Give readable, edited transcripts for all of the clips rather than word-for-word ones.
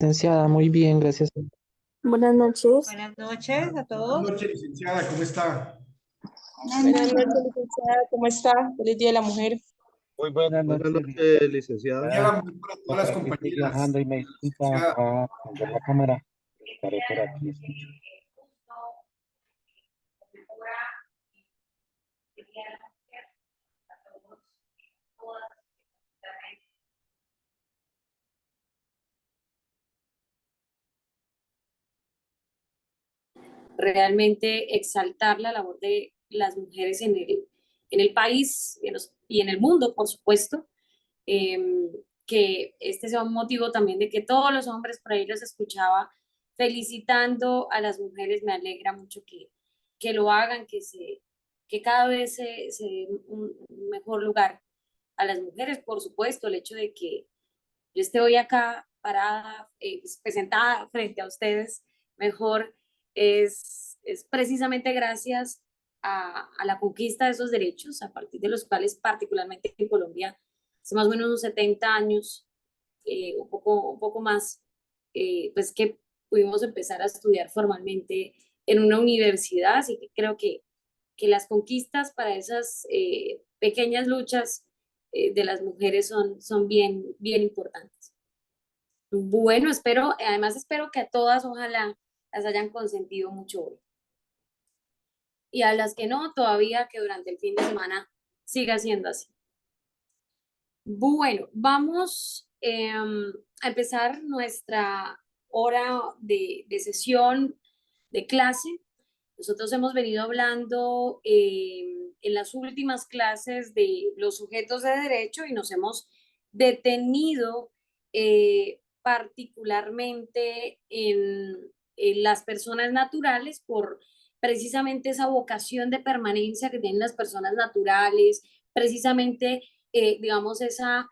Licenciada, muy bien, gracias. Buenas noches. Buenas noches a Buenas todos. noches, licenciada, ¿cómo está? Buenas noches, licenciada. ¿Cómo está? Feliz Día de la Mujer. Muy buenas Buenas noches, noches, licenciada. Día de licenciada. la Mujer para todas Por las aquí estoy compañeras. viajando y me disculpa, Licenciada, voy a prender la cámara. Estaré por aquí, escucho. Realmente exaltar la labor de las mujeres en el país y en el mundo, por supuesto. Eh, que este sea un motivo también de que todos los hombres, por ahí los escuchaba felicitando a las mujeres. Me alegra mucho que lo hagan, que cada vez se dé un mejor lugar a las mujeres. Por supuesto, el hecho de que yo esté hoy acá parada, pues, presentada frente a ustedes mejor, es precisamente gracias a la conquista de esos derechos, a partir de los cuales particularmente en Colombia, hace más o menos unos 70 años, un poco más, pues que pudimos empezar a estudiar formalmente en una universidad, así que creo que las conquistas para esas pequeñas luchas de las mujeres son bien importantes. Bueno, además espero que a todas ojalá las hayan consentido mucho hoy. Y a las que no, todavía que durante el fin de semana siga siendo así. Bueno, vamos a empezar nuestra hora de sesión de clase. Nosotros hemos venido hablando en las últimas clases de los sujetos de derecho y nos hemos detenido particularmente en las personas naturales por precisamente esa vocación de permanencia que tienen las personas naturales, precisamente, digamos, esas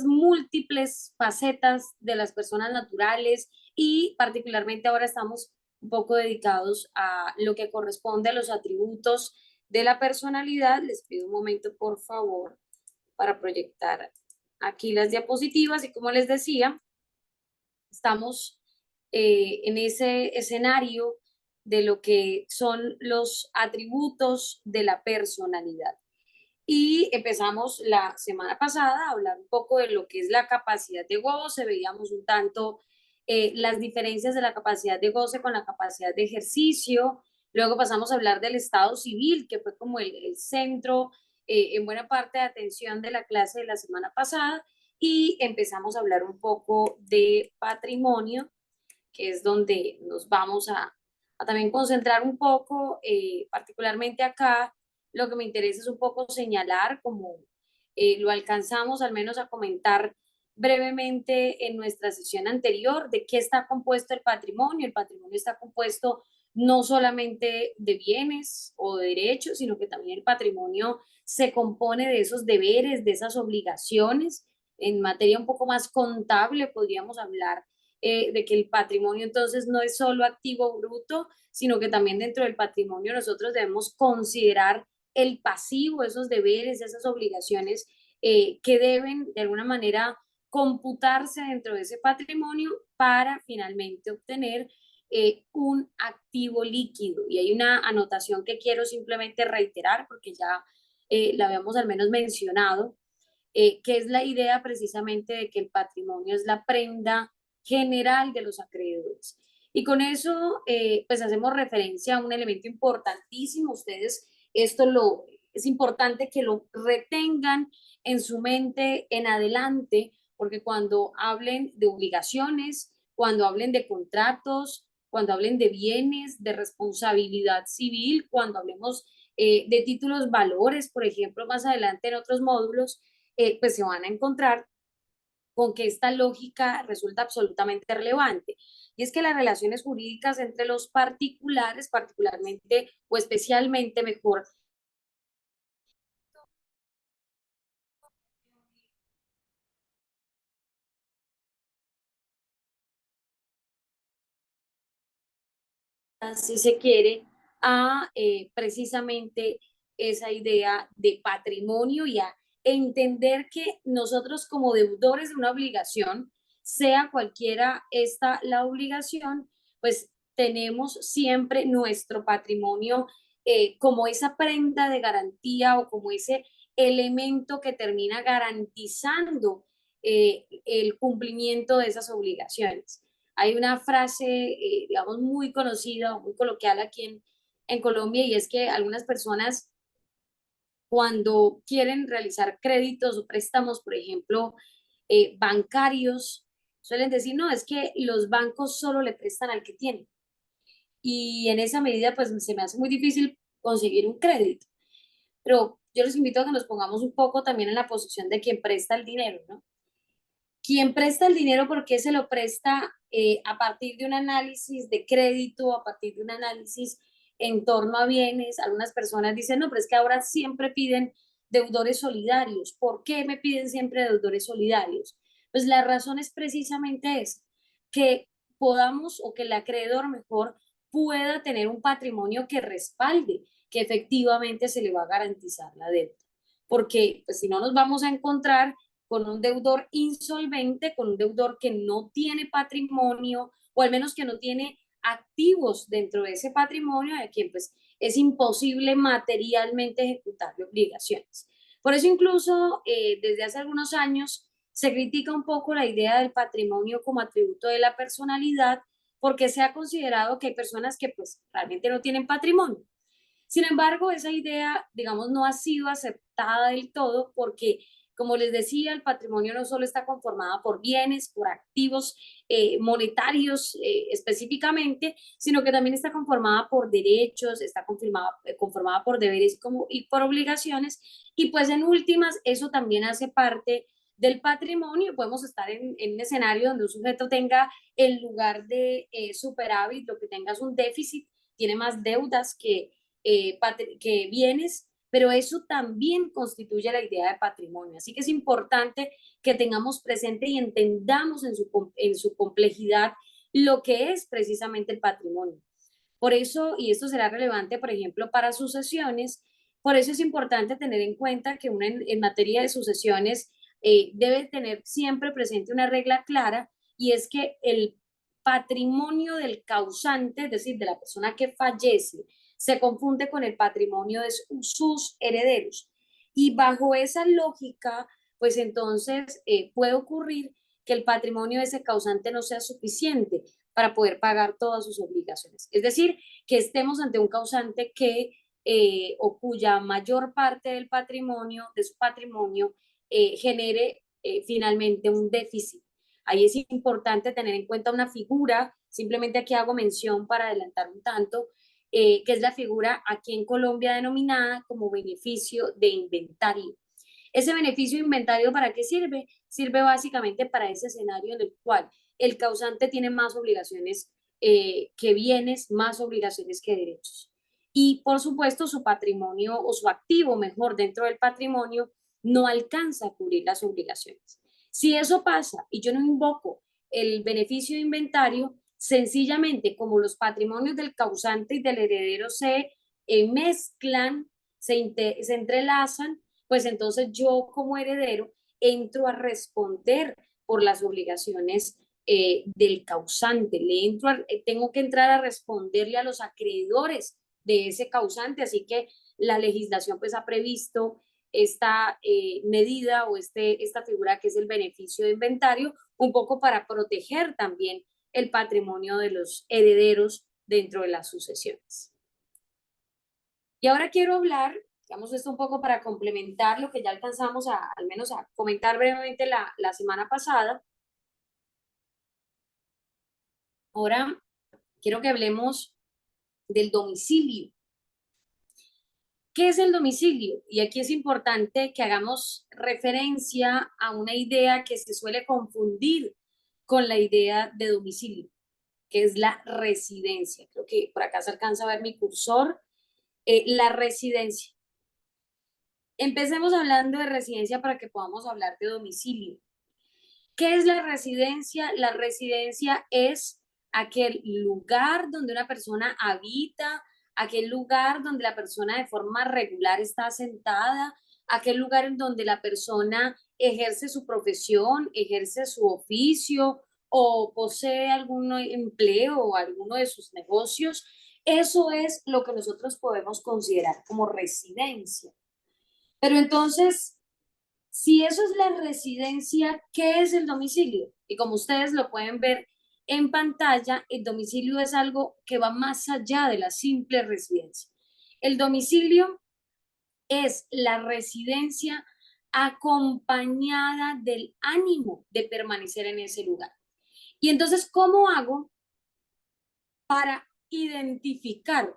múltiples facetas de las personas naturales y particularmente ahora estamos un poco dedicados a lo que corresponde a los atributos de la personalidad. Les pido un momento, por favor, para proyectar aquí las diapositivas y como les decía, estamos en ese escenario de lo que son los atributos de la personalidad. Y empezamos la semana pasada a hablar un poco de lo que es la capacidad de goce, veíamos un tanto las diferencias de la capacidad de goce con la capacidad de ejercicio, luego pasamos a hablar del estado civil, que fue como el centro en buena parte de atención de la clase de la semana pasada, y empezamos a hablar un poco de patrimonio, que es donde nos vamos a también concentrar un poco, particularmente acá, lo que me interesa es un poco señalar, como lo alcanzamos al menos a comentar brevemente en nuestra sesión anterior, de qué está compuesto el patrimonio. El patrimonio está compuesto no solamente de bienes o de derechos, sino que también el patrimonio se compone de esos deberes, de esas obligaciones. En materia un poco más contable podríamos hablar de que el patrimonio entonces no es solo activo bruto, sino que también dentro del patrimonio nosotros debemos considerar el pasivo, esos deberes, esas obligaciones que deben de alguna manera computarse dentro de ese patrimonio para finalmente obtener un activo líquido. Y hay una anotación que quiero simplemente reiterar porque ya la habíamos al menos mencionado, que es la idea precisamente de que el patrimonio es la prenda general de los acreedores. Y con eso, pues hacemos referencia a un elemento importantísimo. Ustedes, es importante que lo retengan en su mente en adelante, porque cuando hablen de obligaciones, cuando hablen de contratos, cuando hablen de bienes, de responsabilidad civil, cuando hablemos de títulos valores, por ejemplo, más adelante en otros módulos, pues se van a encontrar con que esta lógica resulta absolutamente relevante. Y es que las relaciones jurídicas entre los particulares, particularmente o especialmente mejor, si se quiere, a precisamente esa idea de patrimonio y a entender que nosotros como deudores de una obligación sea cualquiera esta la obligación, pues tenemos siempre nuestro patrimonio como esa prenda de garantía o como ese elemento que termina garantizando el cumplimiento de esas obligaciones. Hay una frase, digamos, muy conocida, muy coloquial aquí en Colombia, y es que algunas personas cuando quieren realizar créditos o préstamos, por ejemplo, bancarios, suelen decir, no, es que los bancos solo le prestan al que tiene. Y en esa medida, pues se me hace muy difícil conseguir un crédito. Pero yo les invito a que nos pongamos un poco también en la posición de quien presta el dinero, ¿no? Quien presta el dinero, ¿por qué se lo presta a partir de un análisis de crédito, a partir de un análisis en torno a bienes? Algunas personas dicen, no, pero es que ahora siempre piden deudores solidarios. ¿Por qué me piden siempre deudores solidarios? Pues la razón es precisamente esa, que podamos o que el acreedor mejor pueda tener un patrimonio que respalde que efectivamente se le va a garantizar la deuda. Porque pues, si no nos vamos a encontrar con un deudor insolvente, con un deudor que no tiene patrimonio o al menos que no tiene activos dentro de ese patrimonio, a quien pues es imposible materialmente ejecutarle obligaciones. Por eso incluso desde hace algunos años se critica un poco la idea del patrimonio como atributo de la personalidad, porque se ha considerado que hay personas que pues realmente no tienen patrimonio. Sin embargo, esa idea, digamos, no ha sido aceptada del todo porque, como les decía, el patrimonio no solo está conformado por bienes, por activos monetarios específicamente, sino que también está conformada por derechos, está conformada por deberes y por obligaciones. Y pues en últimas, eso también hace parte del patrimonio. Podemos estar en un escenario donde un sujeto tenga, en lugar de superávit, lo que tenga es un déficit, tiene más deudas que bienes, pero eso también constituye la idea de patrimonio. Así que es importante que tengamos presente y entendamos en su complejidad lo que es precisamente el patrimonio. Por eso, y esto será relevante, por ejemplo, para sucesiones, por eso es importante tener en cuenta que uno en materia de sucesiones debe tener siempre presente una regla clara, y es que el patrimonio del causante, es decir, de la persona que fallece, se confunde con el patrimonio de sus herederos. Y bajo esa lógica, pues entonces puede ocurrir que el patrimonio de ese causante no sea suficiente para poder pagar todas sus obligaciones. Es decir, que estemos ante un causante que o cuya mayor parte del patrimonio, de su patrimonio, genere finalmente un déficit. Ahí es importante tener en cuenta una figura, simplemente aquí hago mención para adelantar un tanto, que es la figura aquí en Colombia denominada como beneficio de inventario. Ese beneficio de inventario, ¿para qué sirve? Sirve básicamente para ese escenario en el cual el causante tiene más obligaciones que bienes, más obligaciones que derechos. Y por supuesto su patrimonio o su activo mejor dentro del patrimonio no alcanza a cubrir las obligaciones. Si eso pasa y yo no invoco el beneficio de inventario, sencillamente como los patrimonios del causante y del heredero se mezclan, se entrelazan, pues entonces yo como heredero entro a responder por las obligaciones del causante, tengo que entrar a responderle a los acreedores de ese causante, así que la legislación pues ha previsto esta medida o esta figura que es el beneficio de inventario, un poco para proteger también el patrimonio de los herederos dentro de las sucesiones. Y ahora quiero hablar, digamos esto un poco para complementar lo que ya alcanzamos al menos a comentar brevemente la semana pasada. Ahora quiero que hablemos del domicilio. ¿Qué es el domicilio? Y aquí es importante que hagamos referencia a una idea que se suele confundir con la idea de domicilio, que es la residencia. Creo que por acá se alcanza a ver mi cursor. La residencia. Empecemos hablando de residencia para que podamos hablar de domicilio. ¿Qué es la residencia? La residencia es aquel lugar donde una persona habita, aquel lugar donde la persona de forma regular está asentada, aquel lugar en donde la persona ejerce su profesión, ejerce su oficio o posee algún empleo o alguno de sus negocios. Eso es lo que nosotros podemos considerar como residencia. Pero entonces, si eso es la residencia, ¿qué es el domicilio? Y como ustedes lo pueden ver en pantalla, el domicilio es algo que va más allá de la simple residencia. El domicilio es la residencia acompañada del ánimo de permanecer en ese lugar. Y entonces, ¿cómo hago para identificar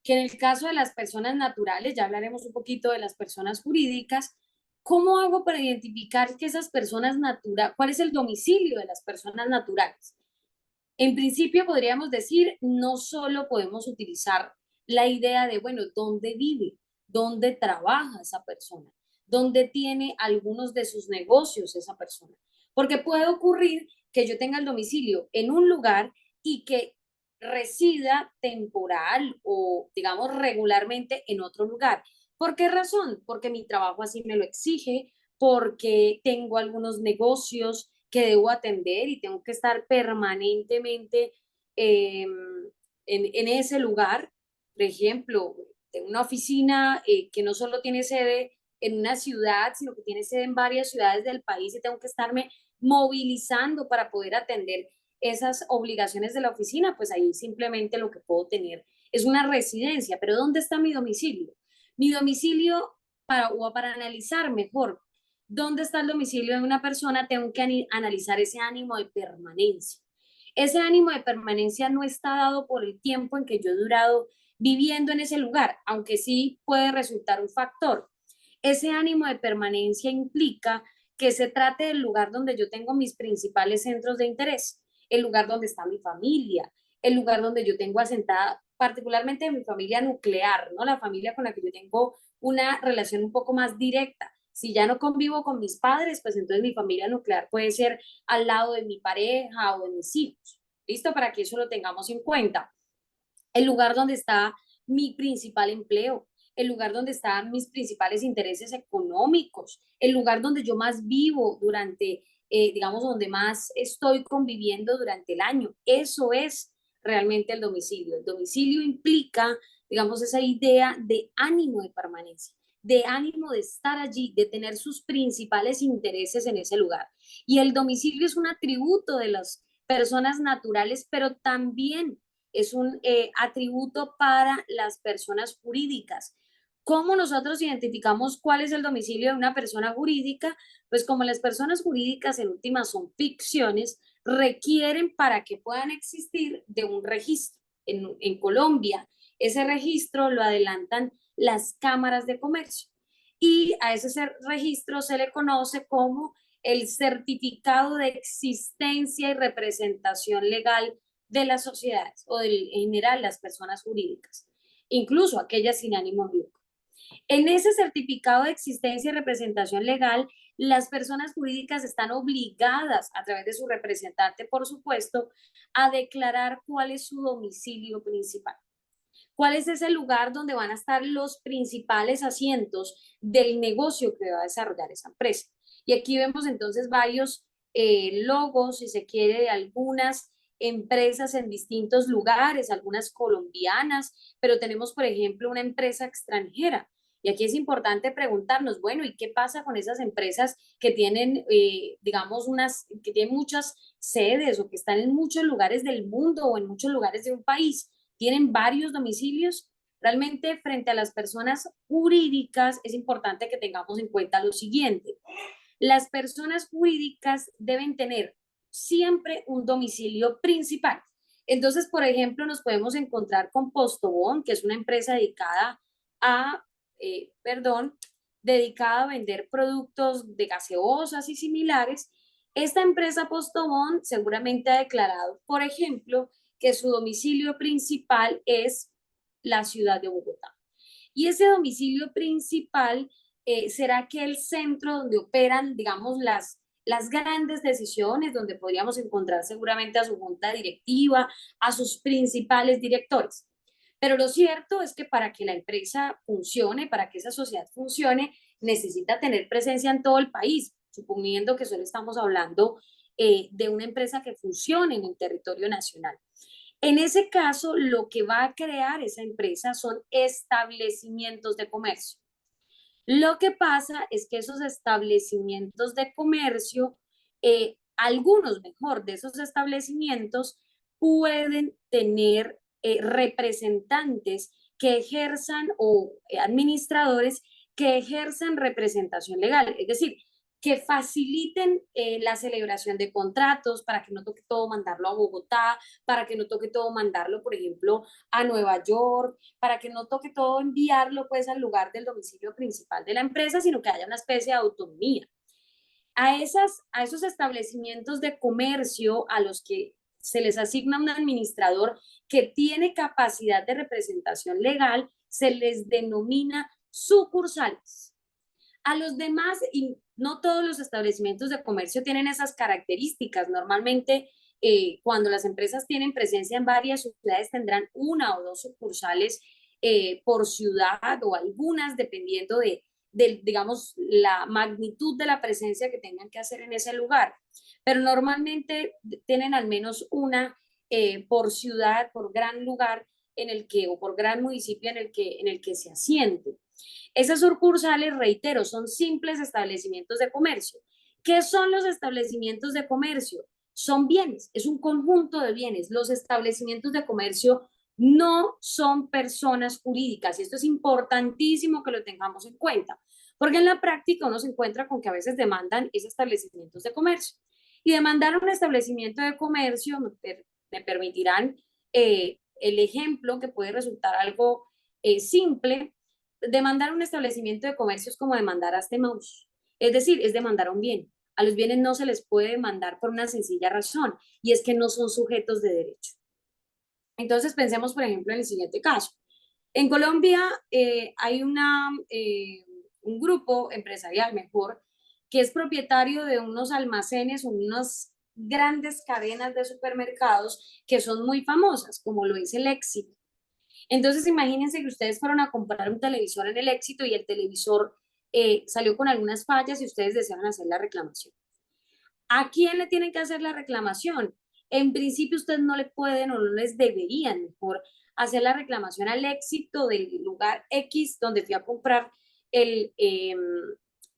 que en el caso de las personas naturales, ya hablaremos un poquito de las personas jurídicas, ¿cómo hago para identificar que esas personas naturales, cuál es el domicilio de las personas naturales? En principio podríamos decir, no solo podemos utilizar la idea de, bueno, ¿dónde vive? ¿Dónde trabaja esa persona? ¿Dónde tiene algunos de sus negocios esa persona? Porque puede ocurrir que yo tenga el domicilio en un lugar y que resida temporal o, digamos, regularmente en otro lugar. ¿Por qué razón? Porque mi trabajo así me lo exige, porque tengo algunos negocios que debo atender y tengo que estar permanentemente en ese lugar. Por ejemplo, tengo una oficina que no solo tiene sede en una ciudad, sino que tiene sede en varias ciudades del país y tengo que estarme movilizando para poder atender esas obligaciones de la oficina, pues ahí simplemente lo que puedo tener es una residencia. Pero ¿dónde está mi domicilio? Mi domicilio, para analizar mejor dónde está el domicilio de una persona, tengo que analizar ese ánimo de permanencia. Ese ánimo de permanencia no está dado por el tiempo en que yo he durado viviendo en ese lugar, aunque sí puede resultar un factor. Ese ánimo de permanencia implica que se trate del lugar donde yo tengo mis principales centros de interés, el lugar donde está mi familia, el lugar donde yo tengo asentada particularmente mi familia nuclear, ¿no? La familia con la que yo tengo una relación un poco más directa. Si ya no convivo con mis padres, pues entonces mi familia nuclear puede ser al lado de mi pareja o de mis hijos. ¿Listo? Para que eso lo tengamos en cuenta. El lugar donde está mi principal empleo, el lugar donde están mis principales intereses económicos, el lugar donde yo más vivo durante, digamos, donde más estoy conviviendo durante el año. Eso es realmente el domicilio. El domicilio implica, digamos, esa idea de ánimo de permanencia, de ánimo de estar allí, de tener sus principales intereses en ese lugar. Y el domicilio es un atributo de las personas naturales, pero también es un atributo para las personas jurídicas. ¿Cómo nosotros identificamos cuál es el domicilio de una persona jurídica? Pues como las personas jurídicas en últimas son ficciones, requieren para que puedan existir de un registro. En Colombia, ese registro lo adelantan las cámaras de comercio y a ese registro se le conoce como el certificado de existencia y representación legal de las sociedades o en general las personas jurídicas, incluso aquellas sin ánimo de lucro. En ese certificado de existencia y representación legal, las personas jurídicas están obligadas, a través de su representante, por supuesto, a declarar cuál es su domicilio principal. ¿Cuál es ese lugar donde van a estar los principales asientos del negocio que va a desarrollar esa empresa? Y aquí vemos entonces varios logos, si se quiere, de algunas empresas en distintos lugares, algunas colombianas, pero tenemos, por ejemplo, una empresa extranjera. Y aquí es importante preguntarnos, bueno, ¿y qué pasa con esas empresas que tienen, digamos, que tienen muchas sedes o que están en muchos lugares del mundo o en muchos lugares de un país? ¿Tienen varios domicilios? Realmente, frente a las personas jurídicas, es importante que tengamos en cuenta lo siguiente. Las personas jurídicas deben tener siempre un domicilio principal. Entonces, por ejemplo, nos podemos encontrar con Postobón, que es una empresa dedicada a, dedicada a vender productos de gaseosas y similares. Esta empresa Postobón seguramente ha declarado, por ejemplo, que su domicilio principal es la ciudad de Bogotá. Y ese domicilio principal será aquel centro donde operan, digamos, las grandes decisiones, donde podríamos encontrar seguramente a su junta directiva, a sus principales directores. Pero lo cierto es que para que la empresa funcione, para que esa sociedad funcione, necesita tener presencia en todo el país. suponiendo que solo estamos hablando de una empresa que funcione en el territorio nacional. En ese caso, lo que va a crear esa empresa son establecimientos de comercio. Lo que pasa es que esos establecimientos de comercio, algunos mejor de esos establecimientos, pueden tener representantes que ejerzan o administradores que ejerzan representación legal, es decir, que faciliten la celebración de contratos para que no toque todo mandarlo a Bogotá, para que no toque todo mandarlo, por ejemplo, a Nueva York, para que no toque todo enviarlo pues al lugar del domicilio principal de la empresa, sino que haya una especie de autonomía. A esos establecimientos de comercio a los que se les asigna un administrador que tiene capacidad de representación legal, se les denomina sucursales. A los demás, y no todos los establecimientos de comercio tienen esas características. Normalmente, cuando las empresas tienen presencia en varias ciudades, tendrán una o dos sucursales por ciudad o algunas dependiendo digamos, la magnitud de la presencia que tengan que hacer en ese lugar. Pero normalmente tienen al menos una por ciudad, por gran lugar en el que, o por gran municipio en el que se asiente. Esas sucursales, reitero, son simples establecimientos de comercio. ¿Qué son los establecimientos de comercio? Son bienes, es un conjunto de bienes. Los establecimientos de comercio no son personas jurídicas y esto es importantísimo que lo tengamos en cuenta, porque en la práctica uno se encuentra con que a veces demandan esos establecimientos de comercio. Y demandar un establecimiento de comercio, me permitirán el ejemplo que puede resultar algo simple. Demandar un establecimiento de comercio es como demandar a este mouse, es decir, es demandar a un bien. A los bienes no se les puede demandar por una sencilla razón, y es que no son sujetos de derecho. Entonces pensemos, por ejemplo, en el siguiente caso. En Colombia hay un grupo empresarial, mejor, que es propietario de unos almacenes, unas grandes cadenas de supermercados que son muy famosas, como lo es el Éxito. Entonces, imagínense que ustedes fueron a comprar un televisor en el Éxito y el televisor salió con algunas fallas y ustedes desean hacer la reclamación. ¿A quién le tienen que hacer la reclamación? En principio, ustedes no le pueden o no les deberían mejor hacer la reclamación al Éxito del lugar X donde fui a comprar el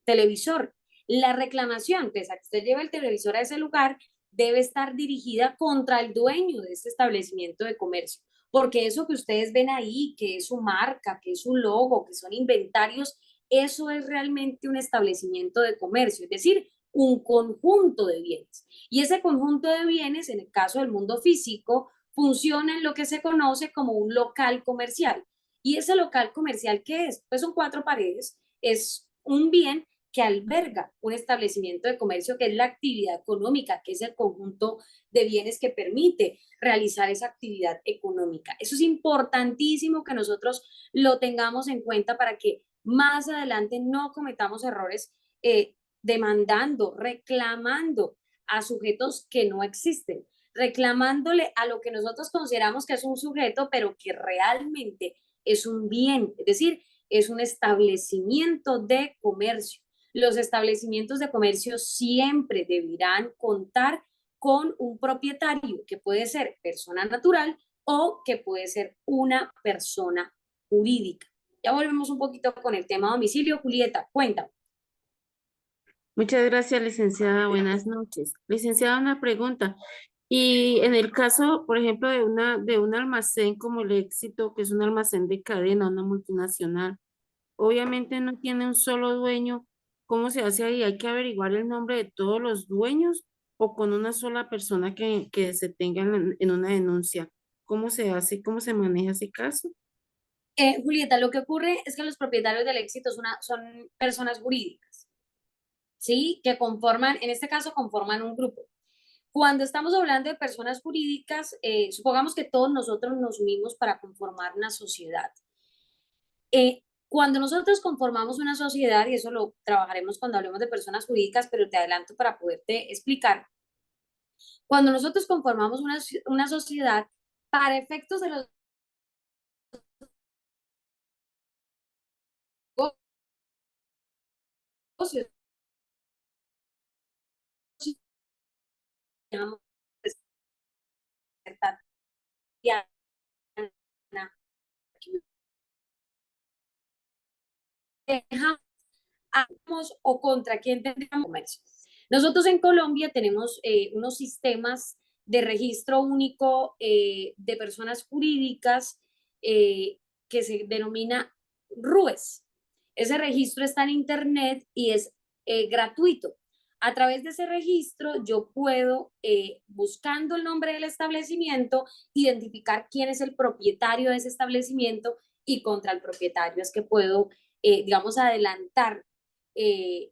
televisor. La reclamación, pese a que usted lleve el televisor a ese lugar, debe estar dirigida contra el dueño de este establecimiento de comercio, porque eso que ustedes ven ahí, que es su marca, que es su logo, que son inventarios, eso es realmente un establecimiento de comercio, es decir, un conjunto de bienes. Y ese conjunto de bienes, en el caso del mundo físico, funciona en lo que se conoce como un local comercial. ¿Y ese local comercial qué es? Pues son 4 paredes, es un bien que alberga un establecimiento de comercio, que es la actividad económica, que es el conjunto de bienes que permite realizar esa actividad económica. Eso es importantísimo que nosotros lo tengamos en cuenta para que más adelante no cometamos errores demandando, reclamando a sujetos que no existen, reclamándole a lo que nosotros consideramos que es un sujeto, pero que realmente es un bien, es decir, es un establecimiento de comercio. Los establecimientos de comercio siempre deberán contar con un propietario que puede ser persona natural o que puede ser una persona jurídica. Ya volvemos un poquito con el tema domicilio. Julieta, cuéntame. Muchas gracias, licenciada. Buenas noches. Licenciada, una pregunta. Y en el caso, por ejemplo, de un almacén como el Éxito, que es un almacén de cadena, una multinacional, obviamente no tiene un solo dueño. ¿Cómo se hace ahí? ¿Hay que averiguar el nombre de todos los dueños o con una sola persona que se tenga en una denuncia? ¿Cómo se hace? ¿Cómo se maneja ese caso? Julieta, lo que ocurre es que los propietarios del Éxito son personas jurídicas, ¿sí? Que conforman, en este caso, conforman un grupo. Cuando estamos hablando de personas jurídicas, supongamos que todos nosotros nos unimos para conformar una sociedad. Cuando nosotros conformamos una sociedad, y eso lo trabajaremos cuando hablemos de personas jurídicas, pero te adelanto para poderte explicar, cuando nosotros conformamos una sociedad, para efectos de los negocios, digamos, pues, Tatiana, hagamos o contra quién tendríamos comercio. Nosotros en Colombia tenemos unos sistemas de registro único de personas jurídicas que se denomina RUES. Ese registro está en internet y es gratuito. A través de ese registro yo puedo, buscando el nombre del establecimiento, identificar quién es el propietario de ese establecimiento y contra el propietario es que puedo, digamos, adelantar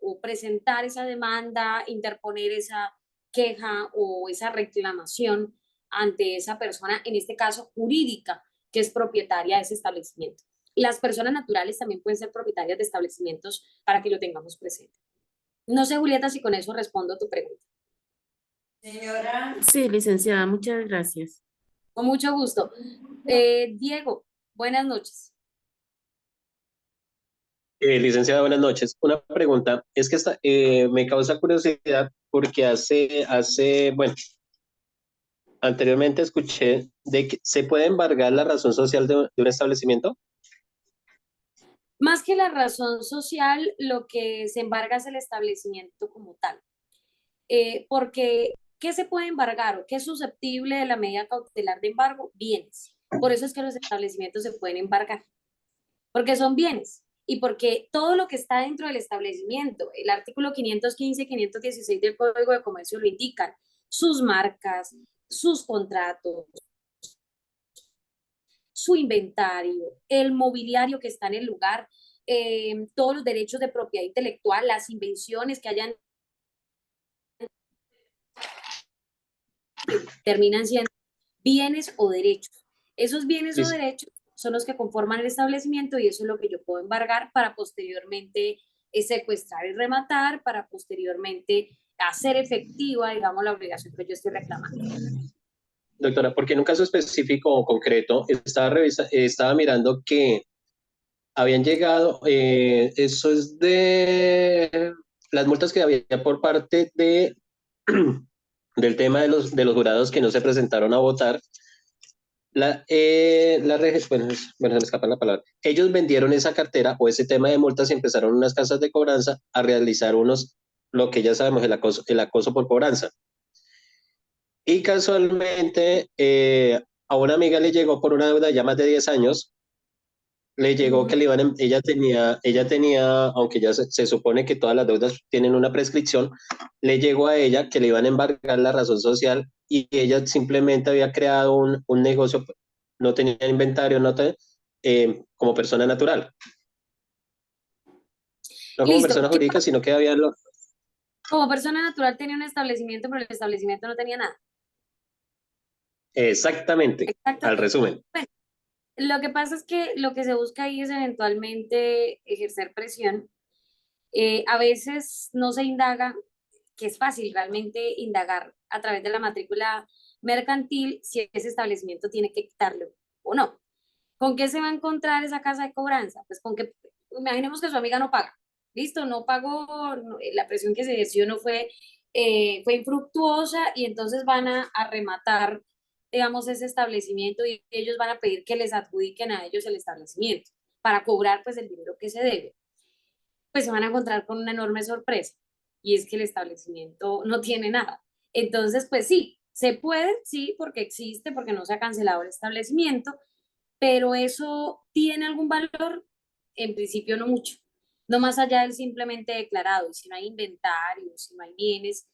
o presentar esa demanda, interponer esa queja o esa reclamación ante esa persona, en este caso jurídica, que es propietaria de ese establecimiento. Las personas naturales también pueden ser propietarias de establecimientos para que lo tengamos presente. No sé, Julieta, si con eso respondo a tu pregunta. Señora. Sí, licenciada, muchas gracias. Con mucho gusto. Diego, buenas noches. Licenciada, buenas noches. Una pregunta, es que me causa curiosidad porque bueno, anteriormente escuché de que se puede embargar la razón social de un establecimiento. Más que la razón social, lo que se embarga es el establecimiento como tal. Porque, ¿qué se puede embargar o qué es susceptible de la medida cautelar de embargo? Bienes. Por eso es que los establecimientos se pueden embargar, porque son bienes y porque todo lo que está dentro del establecimiento, el artículo 515 y 516 del Código de Comercio lo indican, sus marcas, sus contratos, su inventario, el mobiliario que está en el lugar, todos los derechos de propiedad intelectual, las invenciones que hayan, terminan siendo bienes o derechos. Esos bienes o derechos son los que conforman el establecimiento y eso es lo que yo puedo embargar para posteriormente secuestrar y rematar, para posteriormente hacer efectiva, digamos, la obligación que yo estoy reclamando. Doctora, porque en un caso específico o concreto estaba mirando que habían llegado, eso es de las multas que había por parte del tema de los jurados que no se presentaron a votar. Bueno, se me escapa la palabra. Ellos vendieron esa cartera o ese tema de multas y empezaron unas casas de cobranza a realizar lo que ya sabemos, el acoso por cobranza. Y casualmente a una amiga le llegó por una deuda ya más de 10 años, le llegó que ella tenía, aunque ya se supone que todas las deudas tienen una prescripción, le llegó a ella que le iban a embargar la razón social y ella simplemente había creado un negocio, no tenía inventario, como persona natural. No como Listo. persona jurídica, sino que había... Como persona natural tenía un establecimiento, pero el establecimiento no tenía nada. Exactamente, Exacto. al resumen. Bueno, lo que pasa es que lo que se busca ahí es eventualmente ejercer presión. A veces no se indaga, que es fácil realmente indagar a través de la matrícula mercantil si ese establecimiento tiene que quitarlo o no. ¿Con qué se va a encontrar esa casa de cobranza? Pues con que, imaginemos que su amiga no paga. Listo, no pagó, la presión que se ejerció no fue infructuosa y entonces van a rematar, digamos, ese establecimiento y ellos van a pedir que les adjudiquen a ellos el establecimiento para cobrar pues el dinero que se debe. Pues se van a encontrar con una enorme sorpresa y es que el establecimiento no tiene nada. Entonces, pues sí, se puede, sí, porque existe, porque no se ha cancelado el establecimiento, pero eso tiene algún valor, en principio no mucho, no más allá del simplemente declarado. Y si no hay inventario, si no hay bienes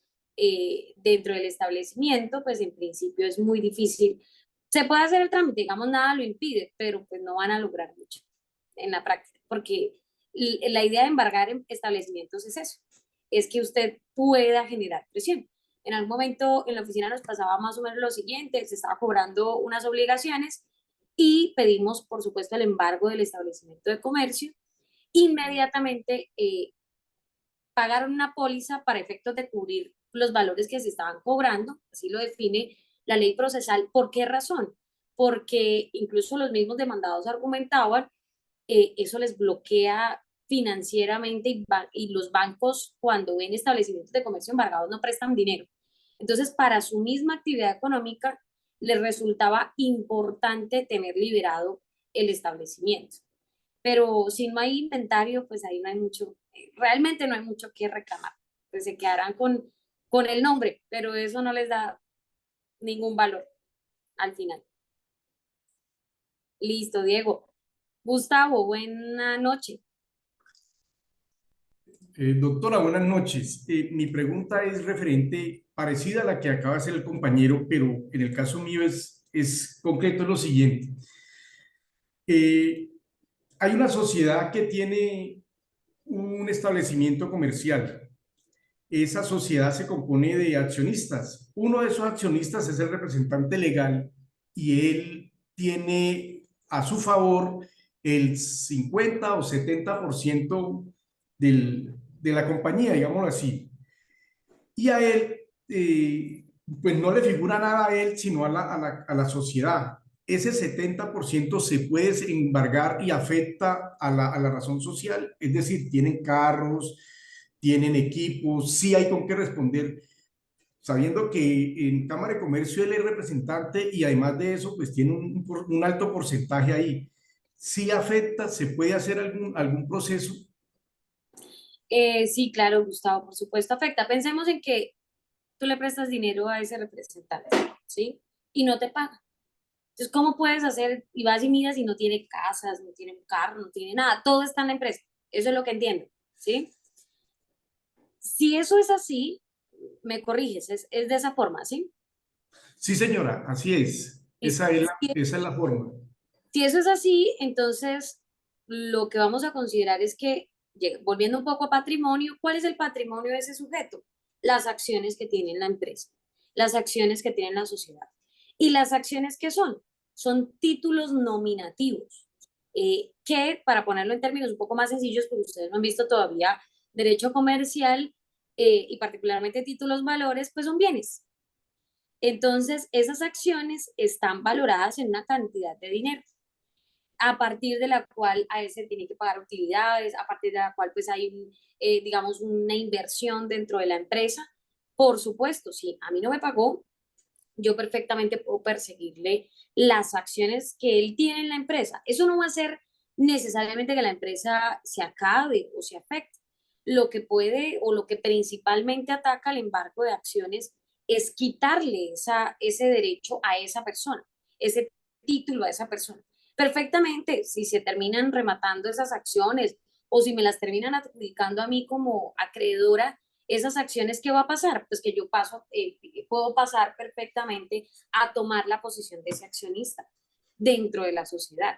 dentro del establecimiento, pues en principio es muy difícil. Se puede hacer el trámite, digamos, nada lo impide, pero pues no van a lograr mucho en la práctica, porque la idea de embargar en establecimientos es eso, es que usted pueda generar presión. En algún momento en la oficina nos pasaba más o menos lo siguiente, se estaba cobrando unas obligaciones y pedimos, por supuesto, el embargo del establecimiento de comercio. Inmediatamente pagaron una póliza para efectos de cubrir los valores que se estaban cobrando, así lo define la ley procesal. ¿Por qué razón? Porque incluso los mismos demandados argumentaban, eso les bloquea financieramente y los bancos cuando ven establecimientos de comercio embargados no prestan dinero. Entonces, para su misma actividad económica, le resultaba importante tener liberado el establecimiento. Pero si no hay inventario, pues ahí no hay mucho, realmente no hay mucho que reclamar. Pues se quedarán con el nombre, pero eso no les da ningún valor al final. Listo, Diego. Gustavo, buena noche. Doctora, buenas noches. Mi pregunta es referente, parecida a la que acaba de hacer el compañero, pero en el caso mío es concreto lo siguiente. Hay una sociedad que tiene un establecimiento comercial. Esa sociedad se compone de accionistas. Uno de esos accionistas es el representante legal y él tiene a su favor el 50 o 70% de la compañía, digámoslo así. Y a él, pues no le figura nada a él, sino a la sociedad. Ese 70% se puede embargar y afecta a la razón social, es decir, tienen carros, tienen equipos, sí hay con qué responder, sabiendo que en Cámara de Comercio él es representante y además de eso, pues tiene un alto porcentaje ahí. Sí afecta, se puede hacer algún proceso. Sí, claro, Gustavo, por supuesto afecta. Pensemos en que tú le prestas dinero a ese representante, ¿sí? Y no te paga. Entonces, ¿cómo puedes hacer? Y vas y miras y no tiene casas, no tiene un carro, no tiene nada, todo está en la empresa. Eso es lo que entiendo, ¿sí? Si eso es así, me corriges, es de esa forma, ¿sí? Sí, señora, así es. Listo. Esa es la forma. Si eso es así, entonces lo que vamos a considerar es que, volviendo un poco a patrimonio, ¿cuál es el patrimonio de ese sujeto? Las acciones que tiene la empresa, las acciones que tiene la sociedad. ¿Y las acciones qué son? Son títulos nominativos, que para ponerlo en términos un poco más sencillos, porque ustedes no han visto todavía derecho comercial y particularmente títulos valores, pues son bienes. Entonces, esas acciones están valoradas en una cantidad de dinero a partir de la cual a él se tiene que pagar utilidades, a partir de la cual pues hay, digamos, una inversión dentro de la empresa. Por supuesto, si a mí no me pagó, yo perfectamente puedo perseguirle las acciones que él tiene en la empresa. Eso no va a ser necesariamente que la empresa se acabe o se afecte. Lo que puede o lo que principalmente ataca el embargo de acciones es quitarle ese derecho a esa persona, ese título a esa persona. Perfectamente, si se terminan rematando esas acciones o si me las terminan adjudicando a mí como acreedora, esas acciones, ¿qué va a pasar? Pues que yo puedo pasar perfectamente a tomar la posición de ese accionista dentro de la sociedad.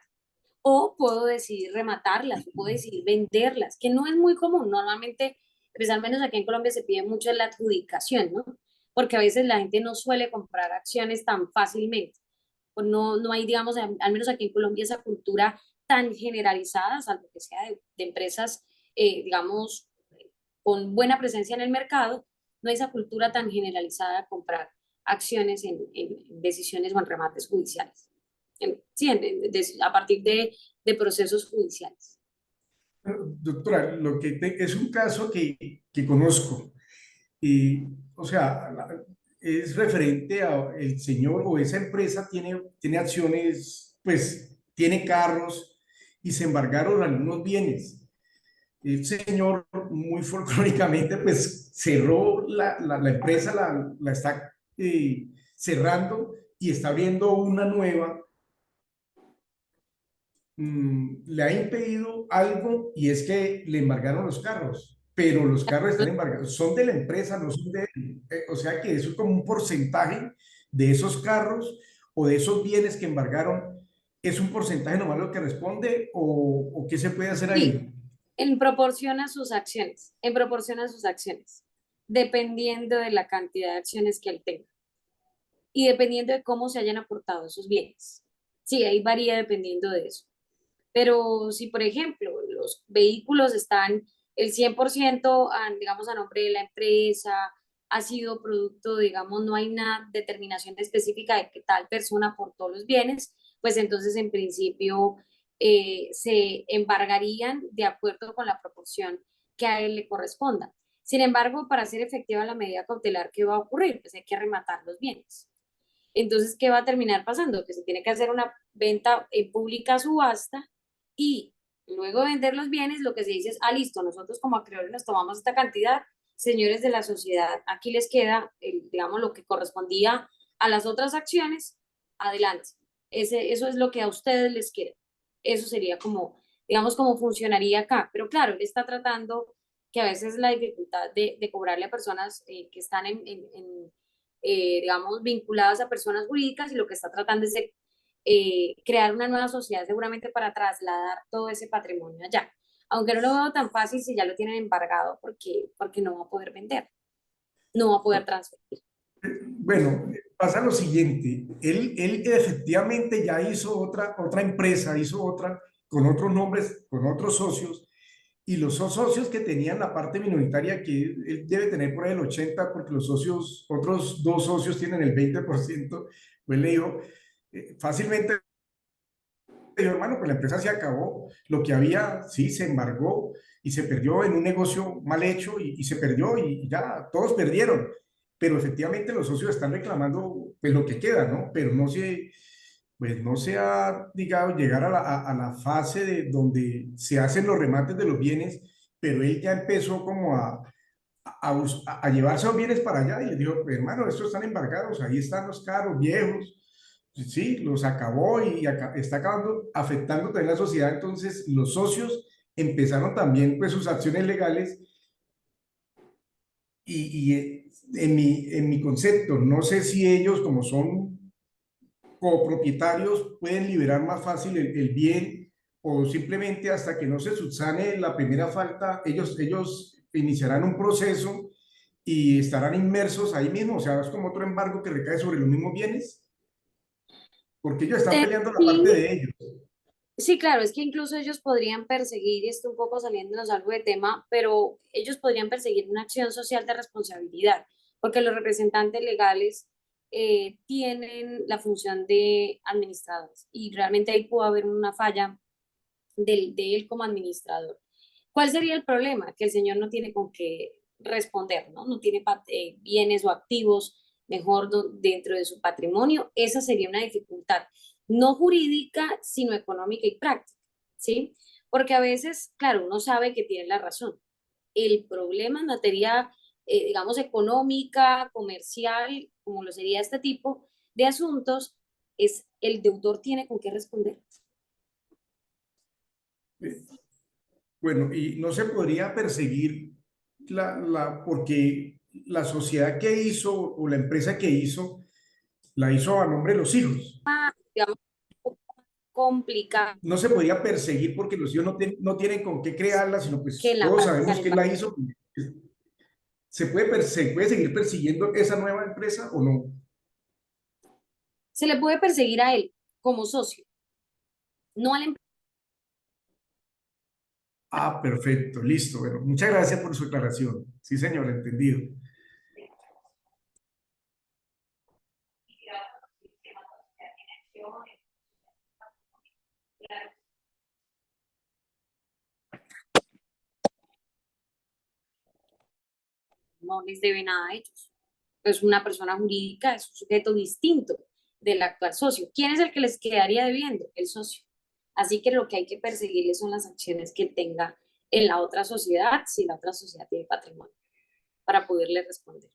O puedo decidir rematarlas, o puedo decidir venderlas, que no es muy común. Normalmente, pues al menos aquí en Colombia se pide mucho la adjudicación, ¿no? Porque a veces la gente no suele comprar acciones tan fácilmente. Pues no hay, digamos, al menos aquí en Colombia, esa cultura tan generalizada, salvo que sea de empresas, digamos, con buena presencia en el mercado, no hay esa cultura tan generalizada de comprar acciones en decisiones o en remates judiciales. Sí, a partir de procesos judiciales. Doctora, es un caso que conozco. Y, o sea, es referente a el señor o esa empresa tiene acciones, pues tiene carros y se embargaron algunos bienes. El señor, muy folclóricamente, pues cerró la empresa, la está cerrando y está abriendo una nueva. Le ha impedido algo y es que le embargaron los carros, pero los carros están embargados, son de la empresa, no son de él. O sea que eso es como un porcentaje de esos carros o de esos bienes que embargaron, ¿es un porcentaje nomás lo que responde o qué se puede hacer Sí, ahí? en proporción a sus acciones, en proporción a sus acciones, dependiendo de la cantidad de acciones que él tenga y dependiendo de cómo se hayan aportado esos bienes. Sí, ahí varía dependiendo de eso. Pero si, por ejemplo, los vehículos están el 100%, digamos, a nombre de la empresa, ha sido producto, digamos, no hay una determinación específica de que tal persona aportó los bienes, pues entonces en principio se embargarían de acuerdo con la proporción que a él le corresponda. Sin embargo, para hacer efectiva la medida cautelar, ¿qué va a ocurrir? Pues hay que arrematar los bienes. Entonces, ¿qué va a terminar pasando? Que se tiene que hacer una venta pública subasta y luego de vender los bienes, lo que se dice es, ah, listo, nosotros como acreedores nos tomamos esta cantidad, señores de la sociedad, aquí les queda, digamos, lo que correspondía a las otras acciones, adelante. Eso es lo que a ustedes les queda. Eso sería como, digamos, como funcionaría acá. Pero claro, él está tratando que a veces la dificultad de cobrarle a personas que están digamos, vinculadas a personas jurídicas y lo que está tratando es de crear una nueva sociedad seguramente para trasladar todo ese patrimonio allá. Aunque no lo veo tan fácil si ya lo tienen embargado porque no va a poder vender, no va a poder transferir. Bueno, pasa lo siguiente, él efectivamente ya hizo otra empresa, hizo otra con otros nombres, con otros socios, y los socios que tenían la parte minoritaria, que él debe tener por ahí el 80%, porque los socios, otros dos socios tienen el 20%, pues le dijo, fácilmente, dijo, hermano, pues la empresa se acabó, lo que había, sí, se embargó y se perdió en un negocio mal hecho y se perdió y ya, todos perdieron, pero efectivamente los socios están reclamando pues lo que queda, ¿no? Pero pues no se ha, digamos, llegar a la fase de donde se hacen los remates de los bienes, pero él ya empezó como a llevarse los bienes para allá y le dijo, hermano, estos están embargados, ahí están los carros viejos, sí, los acabó y está acabando, afectando también la sociedad. Entonces los socios empezaron también pues sus acciones legales en mi concepto, no sé si ellos como son copropietarios pueden liberar más fácil el bien o simplemente hasta que no se subsane la primera falta, ellos iniciarán un proceso y estarán inmersos ahí mismo, o sea, es como otro embargo que recae sobre los mismos bienes, porque ellos están peleando la parte Sí, de ellos. sí, claro, es que incluso ellos podrían perseguir, y esto un poco saliéndonos algo de tema, pero ellos podrían perseguir una acción social de responsabilidad, porque los representantes legales tienen la función de administradores y realmente ahí pudo haber una falla de él como administrador. ¿Cuál sería el problema? Que el señor no tiene con qué responder, ¿no? No tiene bienes o activos mejor dentro de su patrimonio. Esa sería una dificultad, no jurídica, sino económica y práctica, ¿sí? Porque a veces, claro, uno sabe que tiene la razón. El problema en materia, digamos, económica, comercial, como lo sería este tipo de asuntos, es el deudor tiene con qué responder. Bueno, y no se podría perseguir porque la sociedad que hizo o la empresa que hizo, la hizo a nombre de los hijos. Digamos, complicado No se podría perseguir porque los hijos no tienen con qué crearla, sino que pues en la todos práctica sabemos les que va. la hizo. Se puede seguir persiguiendo esa nueva empresa o no? Se le puede perseguir a él como socio, no al empresario. Ah, perfecto, listo. Bueno, muchas gracias por su aclaración. Sí, señor, entendido. No les debe nada a ellos. Es una persona jurídica, es un sujeto distinto del actual socio. ¿Quién es el que les quedaría debiendo? El socio. Así que lo que hay que perseguirle son las acciones que tenga en la otra sociedad, si la otra sociedad tiene patrimonio, para poderle responder.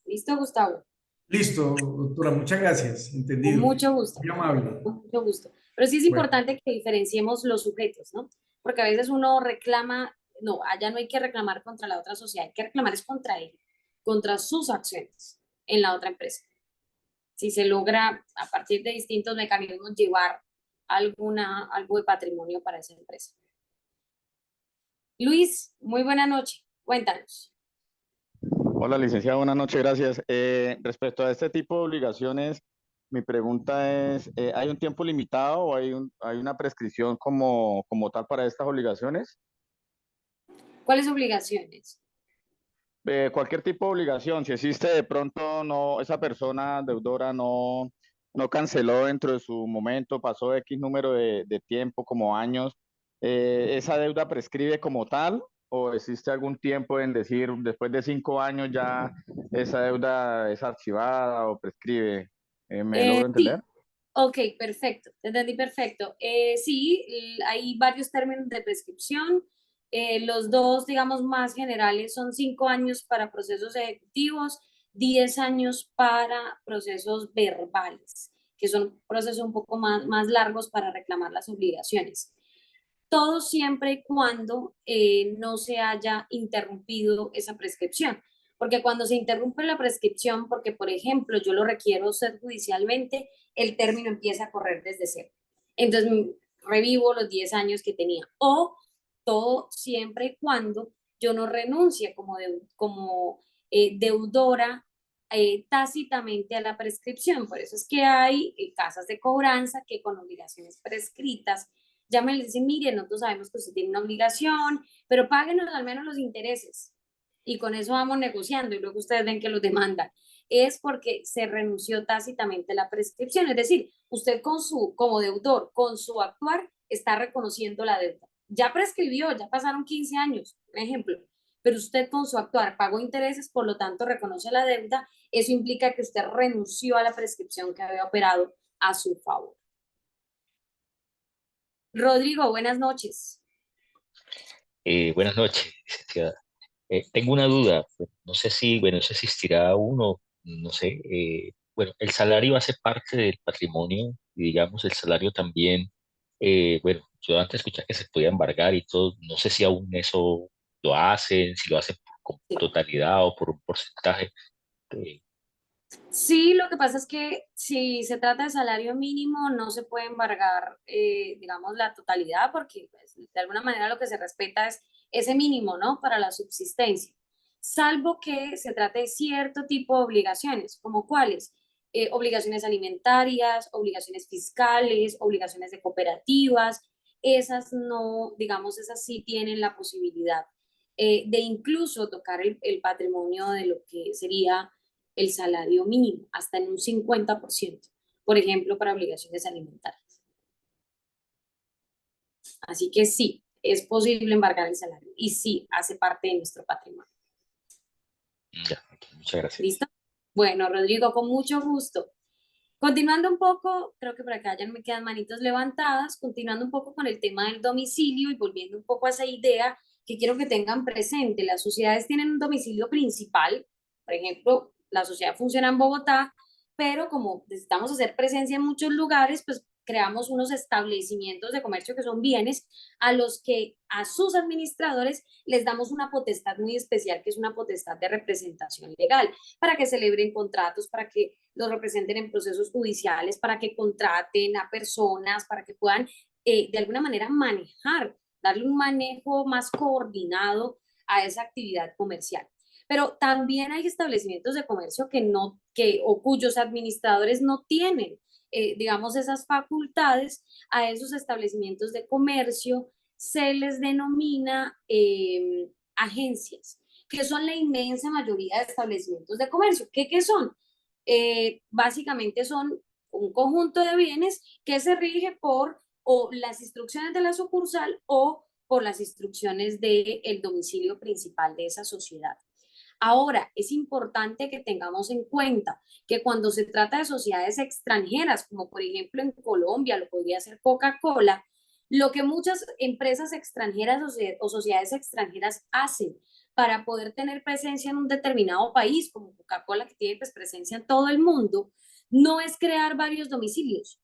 ¿Listo, Gustavo? Listo, doctora, muchas gracias. Con Entendido. mucho gusto, Muy amable. con mucho gusto. Pero sí es Bueno, importante que diferenciemos los sujetos, ¿no? Porque a veces uno reclama, no, allá no hay que reclamar contra la otra sociedad, hay que reclamar es contra él, contra sus acciones en la otra empresa. Si se logra a partir de distintos mecanismos llevar algo de patrimonio para esa empresa. Luis, muy buena noche. Cuéntanos. Hola, licenciado, buenas noches, gracias. Respecto a este tipo de obligaciones, mi pregunta es, ¿hay un tiempo limitado o hay una prescripción como tal para estas obligaciones? ¿Cuáles obligaciones? Cualquier tipo de obligación, si existe de pronto, no, esa persona deudora no canceló dentro de su momento, pasó X número de tiempo, como años, ¿esa deuda prescribe como tal o existe algún tiempo en decir, después de 5 años ya esa deuda es archivada o prescribe? ¿Me logro Sí, entender? ok, perfecto, te entendí perfecto. Sí, hay varios términos de prescripción. Los dos, digamos, más generales son 5 años para procesos ejecutivos, 10 años para procesos verbales, que son procesos un poco más largos para reclamar las obligaciones. Todo siempre y cuando no se haya interrumpido esa prescripción. Porque cuando se interrumpe la prescripción, porque por ejemplo yo lo requiero ser judicialmente, el término empieza a correr desde cero. Entonces revivo los 10 años que tenía. O todo siempre y cuando yo no renuncie como deudora tácitamente a la prescripción. Por eso es que hay casas de cobranza que con obligaciones prescritas llaman y le dicen, mire, nosotros sabemos que usted tiene una obligación, pero páguenos al menos los intereses. Y con eso vamos negociando y luego ustedes ven que los demandan. Es porque se renunció tácitamente a la prescripción. Es decir, usted como deudor, con su actuar, está reconociendo la deuda. Ya prescribió, ya pasaron 15 años, por ejemplo, pero usted con su actuar pagó intereses, por lo tanto reconoce la deuda. Eso implica que usted renunció a la prescripción que había operado a su favor. Rodrigo, buenas noches. Buenas noches, licenciada. Tengo una duda. No sé si, bueno, eso existirá uno, no sé. Bueno, el salario hace parte del patrimonio y digamos el salario también. Bueno, yo antes escuché que se podía embargar y todo. No sé si aún eso lo hacen, si lo hacen con totalidad o por un porcentaje. Eh, Sí, lo que pasa es que si se trata de salario mínimo, no se puede embargar, digamos, la totalidad, porque pues, de alguna manera lo que se respeta es ese mínimo, ¿no? Para la subsistencia, salvo que se trate de cierto tipo de obligaciones, como cuáles, obligaciones alimentarias, obligaciones fiscales, obligaciones de cooperativas, esas no, digamos, esas sí tienen la posibilidad de incluso tocar el patrimonio de lo que sería el salario mínimo, hasta en un 50%, por ejemplo, para obligaciones alimentarias. Así que sí, es posible embargar el salario y sí, hace parte de nuestro patrimonio. ya, ok, muchas gracias. ¿Listo? Bueno, Rodrigo, con mucho gusto. Continuando un poco, creo que por acá ya no me quedan manitos levantadas, continuando un poco con el tema del domicilio y volviendo un poco a esa idea que quiero que tengan presente. Las sociedades tienen un domicilio principal, por ejemplo, la sociedad funciona en Bogotá, pero como necesitamos hacer presencia en muchos lugares, pues creamos unos establecimientos de comercio que son bienes a los que a sus administradores les damos una potestad muy especial, que es una potestad de representación legal, para que celebren contratos, para que los representen en procesos judiciales, para que contraten a personas, para que puedan de alguna manera manejar, darle un manejo más coordinado a esa actividad comercial. Pero también hay establecimientos de comercio o cuyos administradores no tienen, digamos, esas facultades. A esos establecimientos de comercio se les denomina agencias, que son la inmensa mayoría de establecimientos de comercio. ¿Qué son? Básicamente son un conjunto de bienes que se rige por o las instrucciones de la sucursal o por las instrucciones del domicilio principal de esa sociedad. Ahora, es importante que tengamos en cuenta que cuando se trata de sociedades extranjeras, como por ejemplo en Colombia, lo podría ser Coca-Cola, lo que muchas empresas extranjeras o sociedades extranjeras hacen para poder tener presencia en un determinado país, como Coca-Cola, que tiene pues, presencia en todo el mundo, no es crear varios domicilios.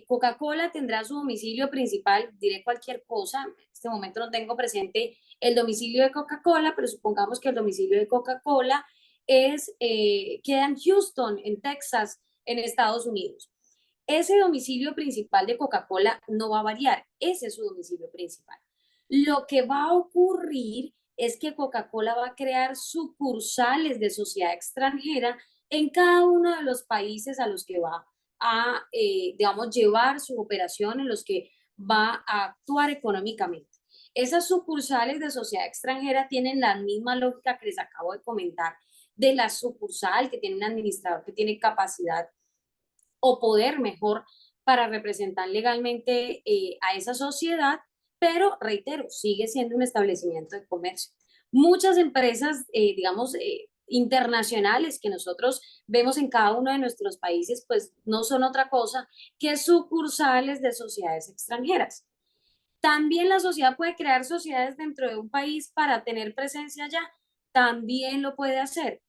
Coca-Cola tendrá su domicilio principal, diré cualquier cosa, en este momento no tengo presente el domicilio de Coca-Cola, pero supongamos que el domicilio de Coca-Cola queda en Houston, en Texas, en Estados Unidos. Ese domicilio principal de Coca-Cola no va a variar, ese es su domicilio principal. Lo que va a ocurrir es que Coca-Cola va a crear sucursales de sociedad extranjera en cada uno de los países a los que va a, digamos, llevar su operación, en los que va a actuar económicamente. Esas sucursales de sociedad extranjera tienen la misma lógica que les acabo de comentar de la sucursal, que tiene un administrador que tiene capacidad o poder mejor para representar legalmente a esa sociedad, pero reitero, sigue siendo un establecimiento de comercio. Muchas empresas, digamos, internacionales que nosotros vemos en cada uno de nuestros países, pues no son otra cosa que sucursales de sociedades extranjeras. También la sociedad puede crear sociedades dentro de un país para tener presencia allá, también lo puede hacer,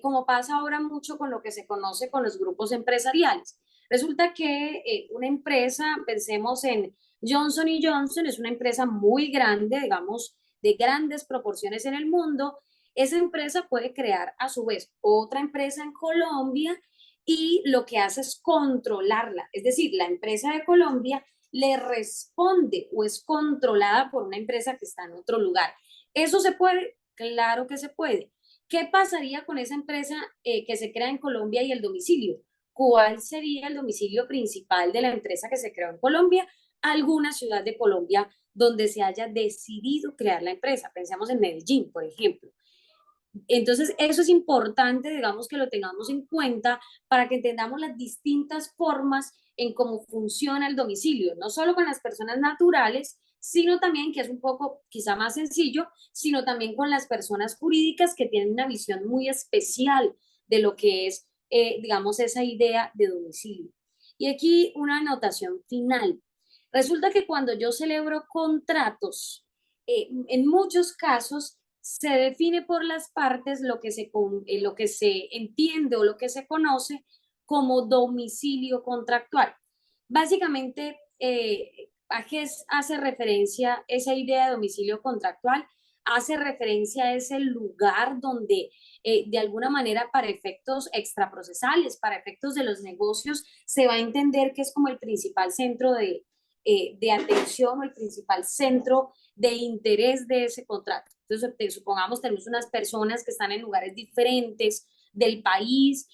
como pasa ahora mucho con lo que se conoce con los grupos empresariales. Resulta que una empresa, pensemos en Johnson y Johnson, es una empresa muy grande, digamos, de grandes proporciones en el mundo. Esa empresa puede crear a su vez otra empresa en Colombia y lo que hace es controlarla. Es decir, la empresa de Colombia le responde o es controlada por una empresa que está en otro lugar. ¿Eso se puede? Claro que se puede. ¿Qué pasaría con esa empresa que se crea en Colombia y el domicilio? ¿Cuál sería el domicilio principal de la empresa que se creó en Colombia? Alguna ciudad de Colombia donde se haya decidido crear la empresa. Pensemos en Medellín, por ejemplo. Entonces, eso es importante, digamos, que lo tengamos en cuenta para que entendamos las distintas formas en cómo funciona el domicilio, no solo con las personas naturales, sino también, que es un poco quizá más sencillo, sino también con las personas jurídicas que tienen una visión muy especial de lo que es, digamos, esa idea de domicilio. Y aquí una anotación final. Resulta que cuando yo celebro contratos, en muchos casos se define por las partes lo que se entiende o lo que se conoce como domicilio contractual. Básicamente, ¿a qué hace referencia esa idea de domicilio contractual? Hace referencia a ese lugar donde, de alguna manera, para efectos extraprocesales, para efectos de los negocios, se va a entender que es como el principal centro de atención o el principal centro de interés de ese contrato. Entonces, supongamos tenemos unas personas que están en lugares diferentes del país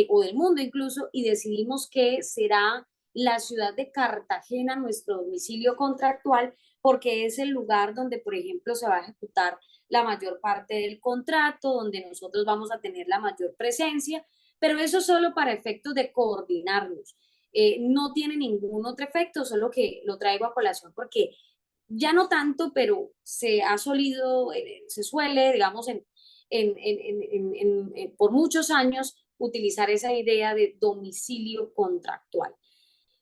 o del mundo incluso, y decidimos que será la ciudad de Cartagena nuestro domicilio contractual, porque es el lugar donde, por ejemplo, se va a ejecutar la mayor parte del contrato, donde nosotros vamos a tener la mayor presencia, pero eso solo para efectos de coordinarnos. No tiene ningún otro efecto, solo que lo traigo a colación porque ya no tanto, pero se ha solido, se suele, digamos, por muchos años utilizar esa idea de domicilio contractual.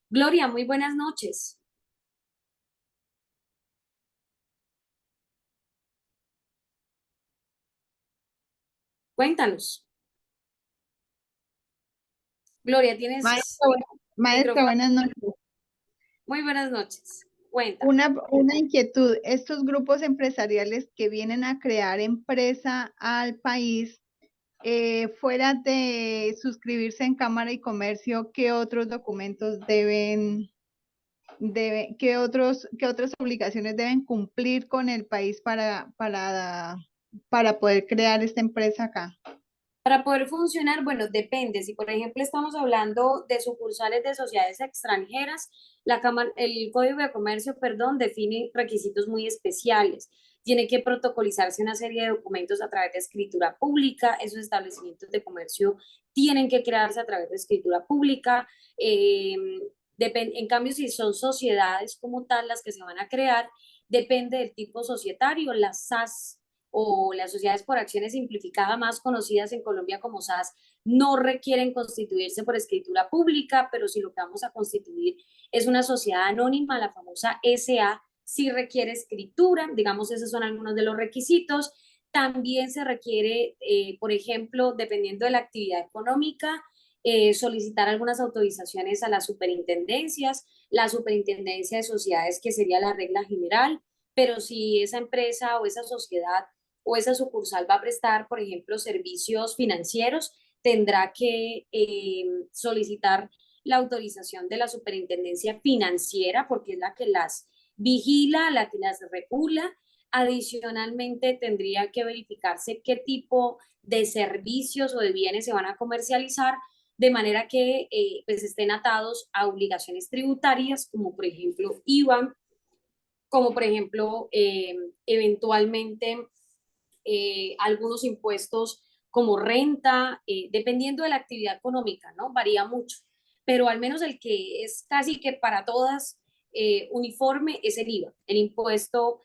Gloria, muy buenas noches. Cuéntanos. Gloria, tienes Maestra, buenas noches. Muy buenas noches. Cuéntame. Una inquietud. Estos grupos empresariales que vienen a crear empresa al país, fuera de suscribirse en Cámara y Comercio, ¿qué otros documentos qué otras obligaciones deben cumplir con el país para poder crear esta empresa acá? Para poder funcionar, bueno, depende. Si, por ejemplo, estamos hablando de sucursales de sociedades extranjeras, el Código de Comercio, perdón, define requisitos muy especiales. Tiene que protocolizarse una serie de documentos a través de escritura pública. Esos establecimientos de comercio tienen que crearse a través de escritura pública. En cambio, si son sociedades como tal las que se van a crear, depende del tipo societario. Las SAS o las sociedades por acciones simplificada, más conocidas en Colombia como SAS, no requieren constituirse por escritura pública, pero si lo que vamos a constituir es una sociedad anónima, la famosa SA, sí requiere escritura. Digamos, esos son algunos de los requisitos. También se requiere, por ejemplo, dependiendo de la actividad económica, solicitar algunas autorizaciones a las superintendencias, la superintendencia de sociedades, que sería la regla general, pero si esa empresa o esa sociedad o esa sucursal va a prestar, por ejemplo, servicios financieros, tendrá que solicitar la autorización de la superintendencia financiera, porque es la que las vigila, la que las regula. Adicionalmente, tendría que verificarse qué tipo de servicios o de bienes se van a comercializar, de manera que pues estén atados a obligaciones tributarias, como por ejemplo IVA, como por ejemplo eventualmente algunos impuestos como renta, dependiendo de la actividad económica, ¿no? Varía mucho, pero al menos el que es casi que para todas uniforme es el IVA, el impuesto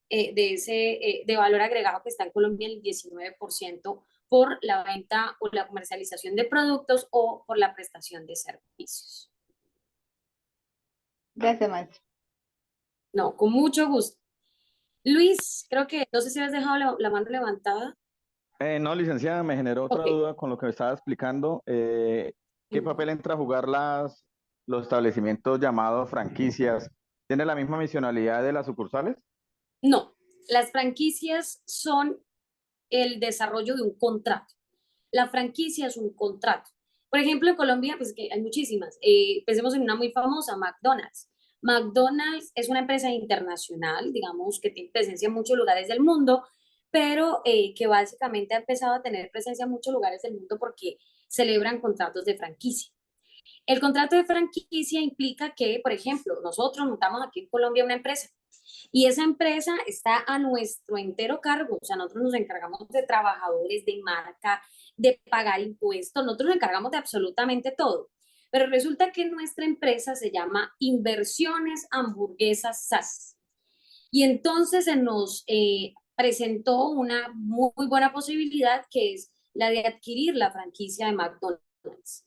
de valor agregado que está en Colombia el 19% por la venta o la comercialización de productos o por la prestación de servicios. Gracias, maestro. No, con mucho gusto. Luis, creo que no sé si has dejado la mano levantada. No, licenciada, me generó otra Ok. duda con lo que me estaba explicando. ¿Qué papel entra a jugar los establecimientos llamados franquicias? ¿Tiene la misma misionalidad de las sucursales? No, las franquicias son el desarrollo de un contrato. La franquicia es un contrato. Por ejemplo, en Colombia, pues que hay muchísimas. Pensemos en una muy famosa, McDonald's. McDonald's es una empresa internacional, digamos, que tiene presencia en muchos lugares del mundo, pero que básicamente ha empezado a tener presencia en muchos lugares del mundo porque celebran contratos de franquicia. El contrato de franquicia implica que, por ejemplo, nosotros montamos aquí en Colombia una empresa y esa empresa está a nuestro entero cargo. O sea, nosotros nos encargamos de trabajadores, de marca, de pagar impuestos, nosotros nos encargamos de absolutamente todo. Pero resulta que nuestra empresa se llama Inversiones Hamburguesas SAS. Y entonces se nos presentó una muy buena posibilidad que es la de adquirir la franquicia de McDonald's.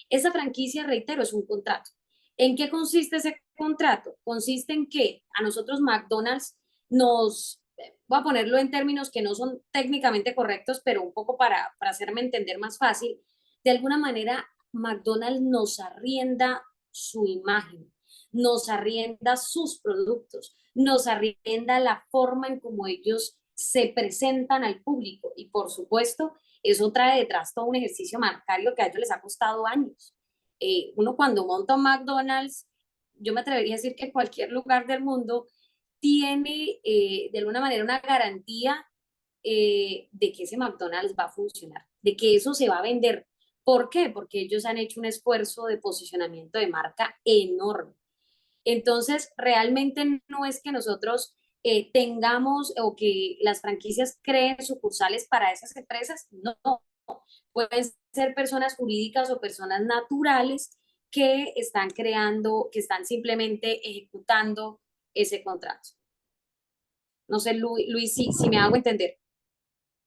Esa franquicia, reitero, es un contrato. ¿En qué consiste ese contrato? Consiste en que a nosotros McDonald's nos, voy a ponerlo en términos que no son técnicamente correctos, pero un poco para hacerme entender más fácil, de alguna manera McDonald's nos arrienda su imagen, nos arrienda sus productos, nos arrienda la forma en cómo ellos se presentan al público y por supuesto eso trae detrás todo un ejercicio marcario que a ellos les ha costado años. Uno cuando monta un McDonald's, yo me atrevería a decir que en cualquier lugar del mundo tiene de alguna manera una garantía de que ese McDonald's va a funcionar, de que eso se va a vender. ¿Por qué? Porque ellos han hecho un esfuerzo de posicionamiento de marca enorme. Entonces, realmente no es que nosotros tengamos o que las franquicias creen sucursales para esas empresas, no. Pueden ser personas jurídicas o personas naturales que están creando, que están simplemente ejecutando ese contrato. No sé, Luis, si me hago entender.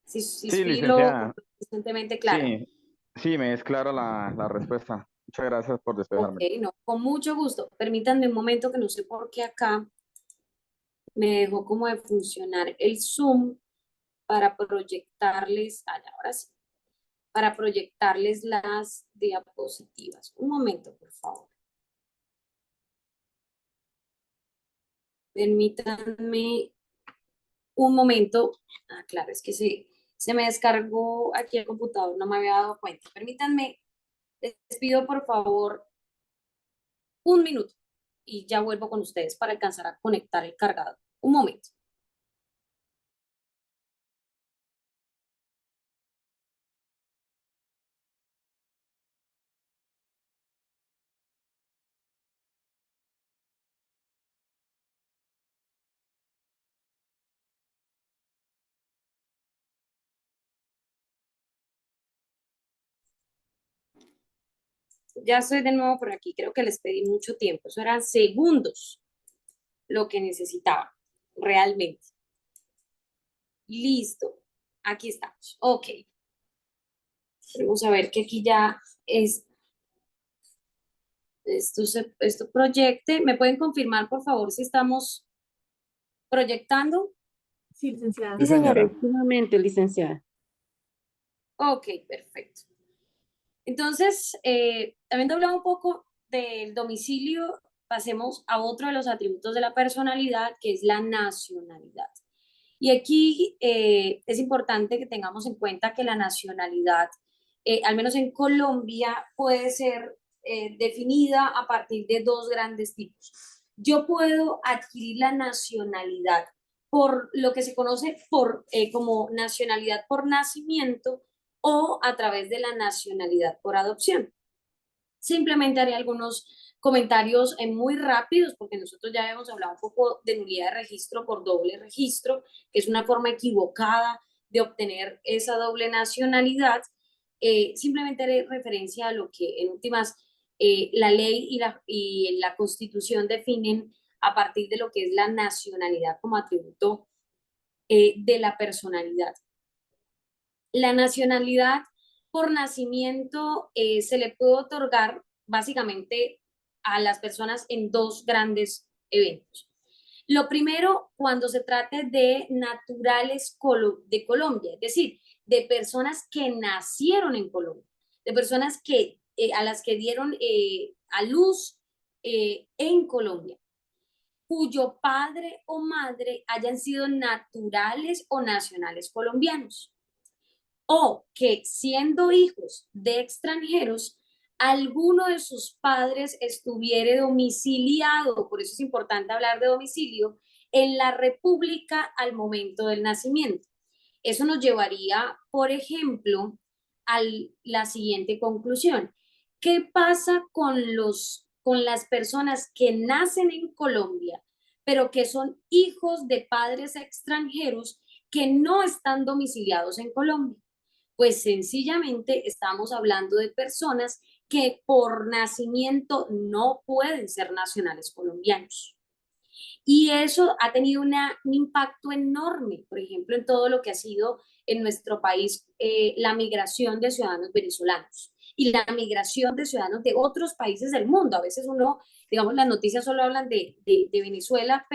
Si Sí, fui lo licenciada. suficientemente clara. Sí, me es clara la respuesta. Muchas gracias por Ok, despejarme. no, con mucho gusto. Permítanme un momento que no sé por qué acá me dejó como de funcionar el Zoom para proyectarles, ahora sí, para proyectarles las diapositivas. Un momento, por favor. Permítanme un momento. Ah, claro, es que se me descargó aquí el computador, no me había dado cuenta. Permítanme, les pido por favor un minuto y ya vuelvo con ustedes para alcanzar a conectar el cargador. Un momento. Ya estoy de nuevo por aquí, creo que les pedí mucho tiempo, eso eran segundos lo que necesitaba, realmente. Listo, aquí estamos, ok. Vamos a ver que aquí ya es, esto proyecte. ¿Me pueden confirmar, por favor, si estamos proyectando? Sí, licenciada. Sí, señora. Efectivamente, licenciada. Ok, perfecto. Entonces, habiendo hablado un poco del domicilio, pasemos a otro de los atributos de la personalidad, que es la nacionalidad. Y aquí es importante que tengamos en cuenta que la nacionalidad, al menos en Colombia, puede ser definida a partir de dos grandes tipos. Yo puedo adquirir la nacionalidad por lo que se conoce como nacionalidad por nacimiento o a través de la nacionalidad por adopción. Simplemente haré algunos comentarios muy rápidos porque nosotros ya hemos hablado un poco de nulidad de registro por doble registro, que es una forma equivocada de obtener esa doble nacionalidad. Simplemente haré referencia a lo que en últimas la ley y la Constitución definen a partir de lo que es la nacionalidad como atributo de la personalidad. La nacionalidad por nacimiento se le puede otorgar básicamente a las personas en dos grandes eventos. Lo primero, cuando se trate de naturales de Colombia, es decir, de personas que nacieron en Colombia, de personas que, a las que dieron a luz en Colombia, cuyo padre o madre hayan sido naturales o nacionales colombianos, o que siendo hijos de extranjeros, alguno de sus padres estuviere domiciliado, por eso es importante hablar de domicilio, en la República al momento del nacimiento. Eso nos llevaría, por ejemplo, a la siguiente conclusión. ¿Qué pasa con las personas que nacen en Colombia, pero que son hijos de padres extranjeros que no están domiciliados en Colombia? Pues sencillamente estamos hablando de personas que por nacimiento no pueden ser nacionales colombianos. Y eso ha tenido un impacto enorme, por ejemplo, en todo lo que ha sido en nuestro país la migración de ciudadanos venezolanos y la migración de ciudadanos de otros países del mundo. A veces uno, digamos, las noticias solo hablan de Venezuela,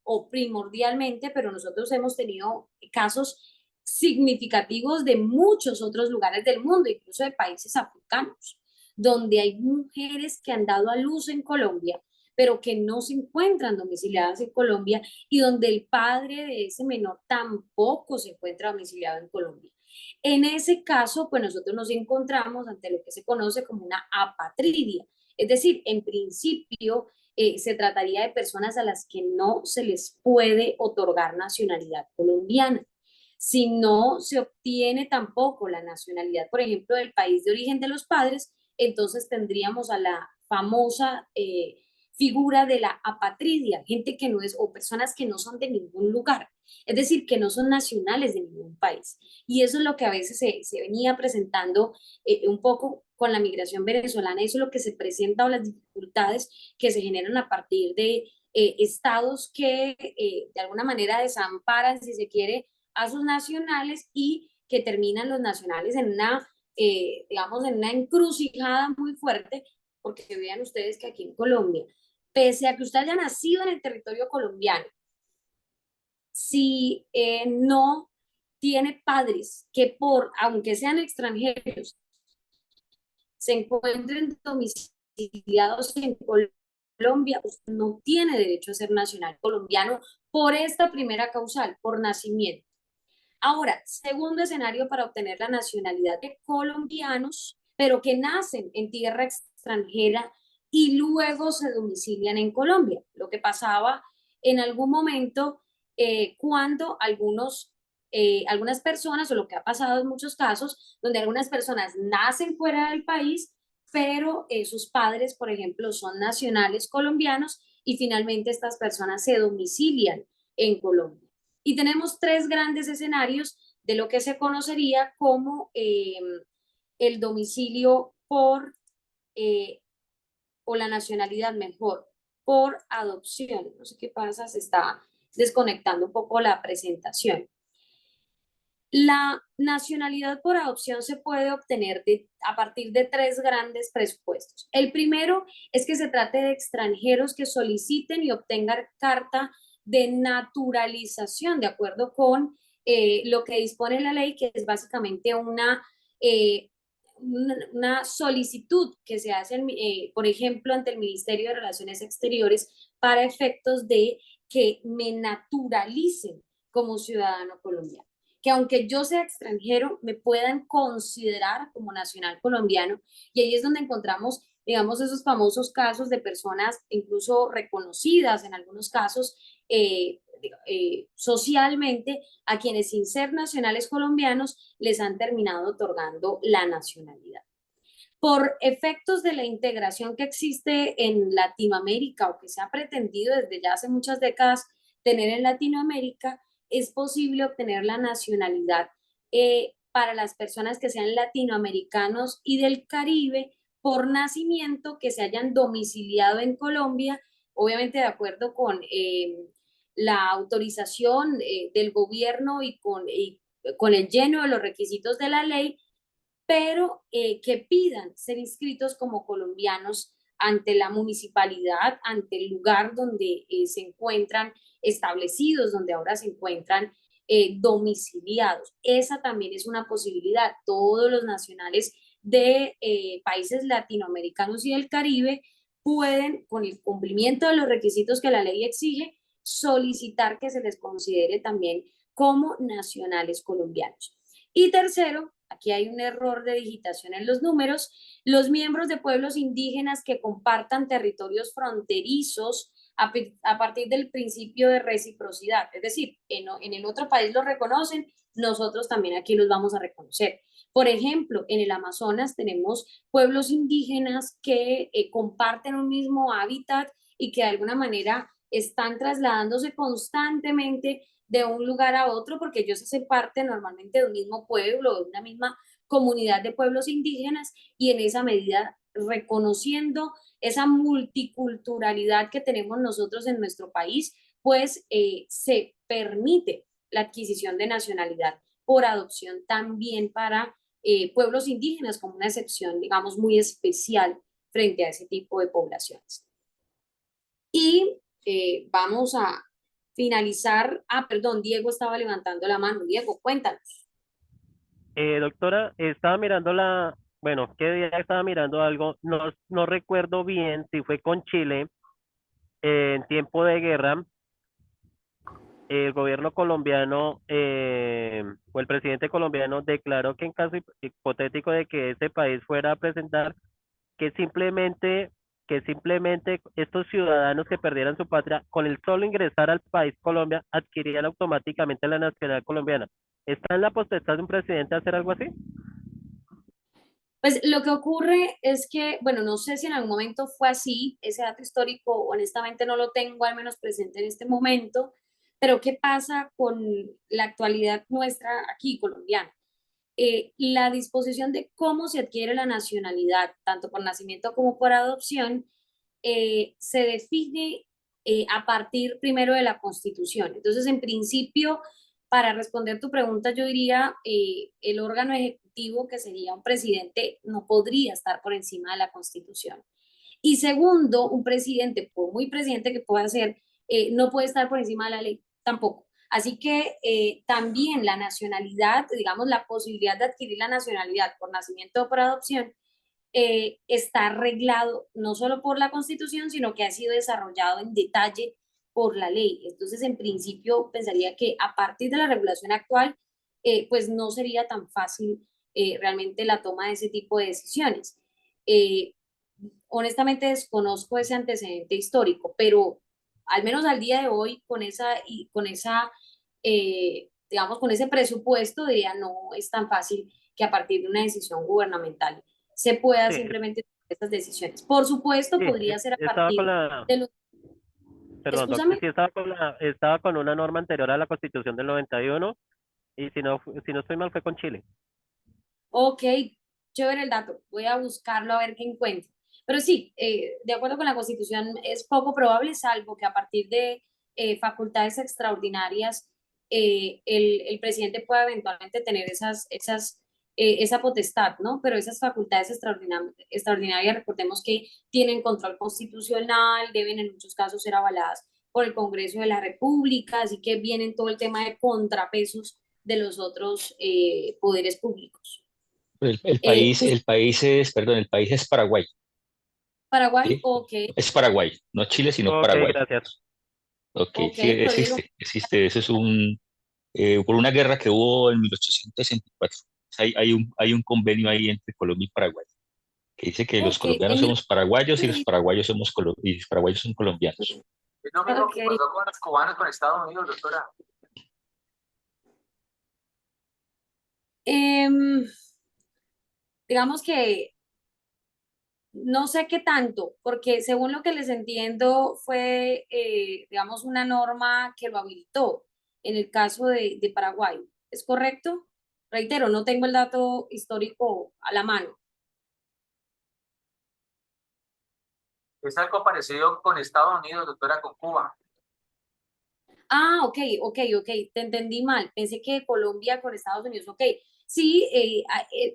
o primordialmente, pero nosotros hemos tenido casos significativos de muchos otros lugares del mundo, incluso de países africanos, donde hay mujeres que han dado a luz en Colombia, pero que no se encuentran domiciliadas en Colombia y donde el padre de ese menor tampoco se encuentra domiciliado en Colombia. En ese caso, pues nosotros nos encontramos ante lo que se conoce como una apatridia, es decir, en principio se trataría de personas a las que no se les puede otorgar nacionalidad colombiana. Si no se obtiene tampoco la nacionalidad, por ejemplo, del país de origen de los padres, entonces tendríamos a la famosa figura de la apatridia, gente que no es, o personas que no son de ningún lugar, es decir, que no son nacionales de ningún país. Y eso es lo que a veces se venía presentando un poco con la migración venezolana, eso es lo que se presenta o las dificultades que se generan a partir de estados que de alguna manera desamparan, si se quiere, a sus nacionales y que terminan los nacionales en una, digamos, en una encrucijada muy fuerte, porque vean ustedes que aquí en Colombia, pese a que usted haya nacido en el territorio colombiano, si no tiene padres que aunque sean extranjeros, se encuentren domiciliados en Colombia, usted no tiene derecho a ser nacional colombiano por esta primera causal, por nacimiento. Ahora, segundo escenario para obtener la nacionalidad de colombianos, pero que nacen en tierra extranjera y luego se domicilian en Colombia. Lo que pasaba en algún momento cuando algunas personas, o lo que ha pasado en muchos casos, donde algunas personas nacen fuera del país, pero sus padres, por ejemplo, son nacionales colombianos y finalmente estas personas se domicilian en Colombia. Y tenemos tres grandes escenarios de lo que se conocería como el domicilio o la nacionalidad mejor, por adopción. No sé qué pasa, se está desconectando un poco la presentación. La nacionalidad por adopción se puede obtener a partir de tres grandes presupuestos. El primero es que se trate de extranjeros que soliciten y obtengan carta de naturalización, de acuerdo con lo que dispone la ley, que es básicamente una solicitud que se hace, por ejemplo, ante el Ministerio de Relaciones Exteriores para efectos de que me naturalicen como ciudadano colombiano. Que aunque yo sea extranjero, me puedan considerar como nacional colombiano. Y ahí es donde encontramos, digamos, esos famosos casos de personas incluso reconocidas en algunos casos socialmente, a quienes sin ser nacionales colombianos les han terminado otorgando la nacionalidad. Por efectos de la integración que existe en Latinoamérica o que se ha pretendido desde ya hace muchas décadas tener en Latinoamérica, es posible obtener la nacionalidad para las personas que sean latinoamericanos y del Caribe por nacimiento, que se hayan domiciliado en Colombia obviamente de acuerdo con la autorización del gobierno y con el lleno de los requisitos de la ley, pero que pidan ser inscritos como colombianos ante la municipalidad, ante el lugar donde se encuentran establecidos, donde ahora se encuentran domiciliados. Esa también es una posibilidad. Todos los nacionales de países latinoamericanos y del Caribe pueden, con el cumplimiento de los requisitos que la ley exige, solicitar que se les considere también como nacionales colombianos. Y tercero, aquí hay un error de digitación en los números, los miembros de pueblos indígenas que compartan territorios fronterizos a partir del principio de reciprocidad, es decir, en el otro país los reconocen, nosotros también aquí los vamos a reconocer. Por ejemplo, en el Amazonas tenemos pueblos indígenas que comparten un mismo hábitat y que de alguna manera están trasladándose constantemente de un lugar a otro porque ellos hacen parte normalmente de un mismo pueblo, de una misma comunidad de pueblos indígenas y en esa medida reconociendo esa multiculturalidad que tenemos nosotros en nuestro país, pues se permite la adquisición de nacionalidad por adopción también para pueblos indígenas como una excepción, digamos, muy especial frente a ese tipo de poblaciones. Y vamos a finalizar. Ah, perdón, Diego estaba levantando la mano. Diego, cuéntanos. Doctora, estaba mirando bueno, ¿qué día estaba mirando algo? No, no recuerdo bien si fue con Chile, en tiempo de guerra, el gobierno colombiano o el presidente colombiano declaró que en caso hipotético de que ese país fuera a presentar que simplemente, que simplemente estos ciudadanos que perdieran su patria, con el solo ingresar al país Colombia, adquirían automáticamente la nacionalidad colombiana. ¿Está en la potestad de un presidente hacer algo así? Pues lo que ocurre es que, bueno, no sé si en algún momento fue así, ese dato histórico honestamente no lo tengo al menos presente en este momento, pero ¿qué pasa con la actualidad nuestra aquí colombiana? La disposición de cómo se adquiere la nacionalidad, tanto por nacimiento como por adopción, se define a partir primero de la Constitución. Entonces, en principio, para responder tu pregunta, yo diría el órgano ejecutivo, que sería un presidente, no podría estar por encima de la Constitución. Y segundo, un presidente, por muy presidente que pueda ser, no puede estar por encima de la ley tampoco. Así que también la nacionalidad, digamos, la posibilidad de adquirir la nacionalidad por nacimiento o por adopción, está arreglado no solo por la Constitución, sino que ha sido desarrollado en detalle por la ley. Entonces, en principio, pensaría que a partir de la regulación actual, pues no sería tan fácil realmente la toma de ese tipo de decisiones. Eh, Honestamente desconozco ese antecedente histórico, pero al menos al día de hoy, digamos, con ese presupuesto, diría, no es tan fácil que a partir de una decisión gubernamental se pueda Sí, simplemente tomar estas decisiones. Por supuesto, sí, podría ser a estaba con partir la, de los... perdón, doctor, Excúsame. sí estaba con una norma anterior a la Constitución del 91 y si no estoy mal fue con Chile. Ok, chévere el dato. Voy a buscarlo a ver qué encuentro. Pero sí, de acuerdo con la Constitución, es poco probable, salvo que a partir de facultades extraordinarias, el presidente pueda eventualmente tener esa potestad, ¿no? Pero esas facultades extraordinarias, recordemos que tienen control constitucional, deben en muchos casos ser avaladas por el Congreso de la República, así que vienen todo el tema de contrapesos de los otros poderes públicos. Eh, El país es Paraguay, Paraguay, ¿sí? ok, Es Paraguay, no Chile, sino Ok, Paraguay. gracias. Ok, ok, sí, pero Diego, existe. Eso es por una guerra que hubo en 1864. Hay un convenio ahí entre Colombia y Paraguay que dice que los ok, colombianos en somos paraguayos y los 1900, paraguayos y los paraguayos son colombianos. Es lo mismo que ok, pasó con los cubanos con Estados Unidos, doctora. em, digamos que no sé qué tanto, porque según lo que les entiendo fue, digamos, una norma que lo habilitó en el caso de Paraguay. ¿Es correcto? Reitero, no tengo el dato histórico a la mano. Es algo parecido con Estados Unidos, doctora, con Cuba. Ah, ok, te entendí mal. Pensé que Colombia con Estados Unidos, ok. Sí,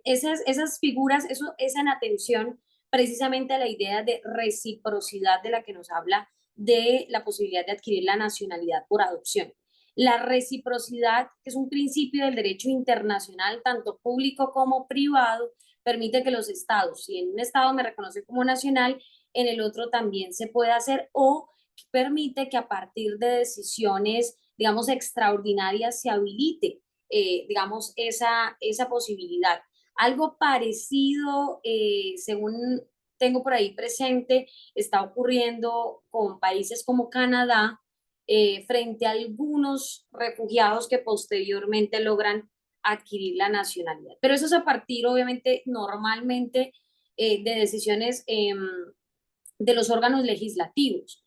esas figuras, eso es en atención precisamente a la idea de reciprocidad de la que nos habla de la posibilidad de adquirir la nacionalidad por adopción. La reciprocidad, que es un principio del derecho internacional, tanto público como privado, permite que los estados, si en un estado me reconoce como nacional, en el otro también se puede hacer, o permite que a partir de decisiones, digamos, extraordinarias se habilite, digamos, esa posibilidad. Algo parecido, según tengo por ahí presente, está ocurriendo con países como Canadá, frente a algunos refugiados que posteriormente logran adquirir la nacionalidad. Pero eso es a partir, obviamente, normalmente de decisiones de los órganos legislativos.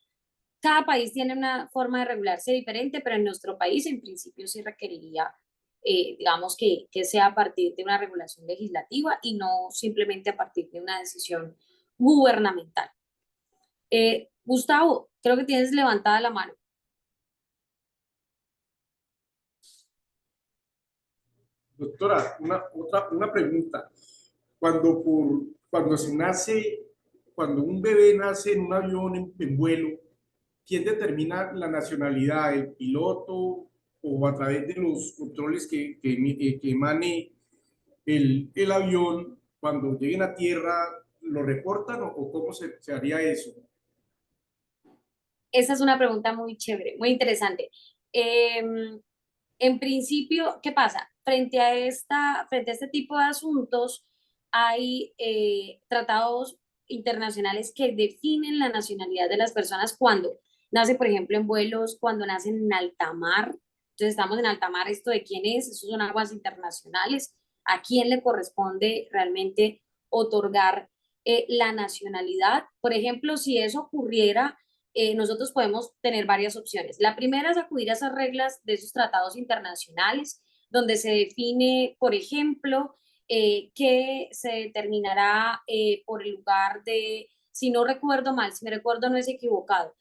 Cada país tiene una forma de regularse diferente, pero en nuestro país en principio sí requeriría, digamos, que sea a partir de una regulación legislativa y no simplemente a partir de una decisión gubernamental. Gustavo, creo que tienes levantada la mano. Doctora, una pregunta. Cuando se nace, cuando un bebé nace en un avión en vuelo, ¿quién determina la nacionalidad? ¿El piloto o a través de los controles que emane el avión? Cuando lleguen a tierra, ¿lo reportan o cómo se haría eso? Esa es una pregunta muy chévere, muy interesante. En principio, ¿qué pasa? Frente a este tipo de asuntos, hay tratados internacionales que definen la nacionalidad de las personas cuando nace, por ejemplo, en vuelos, cuando nacen en alta mar. Entonces, estamos en alta mar, ¿esto de quién es? Eso son aguas internacionales. ¿A quién le corresponde realmente otorgar la nacionalidad? Por ejemplo, si eso ocurriera, nosotros podemos tener varias opciones. La primera es acudir a esas reglas de esos tratados internacionales, donde se define, por ejemplo, que se determinará por el lugar de, si no recuerdo mal, si me recuerdo no es equivocado,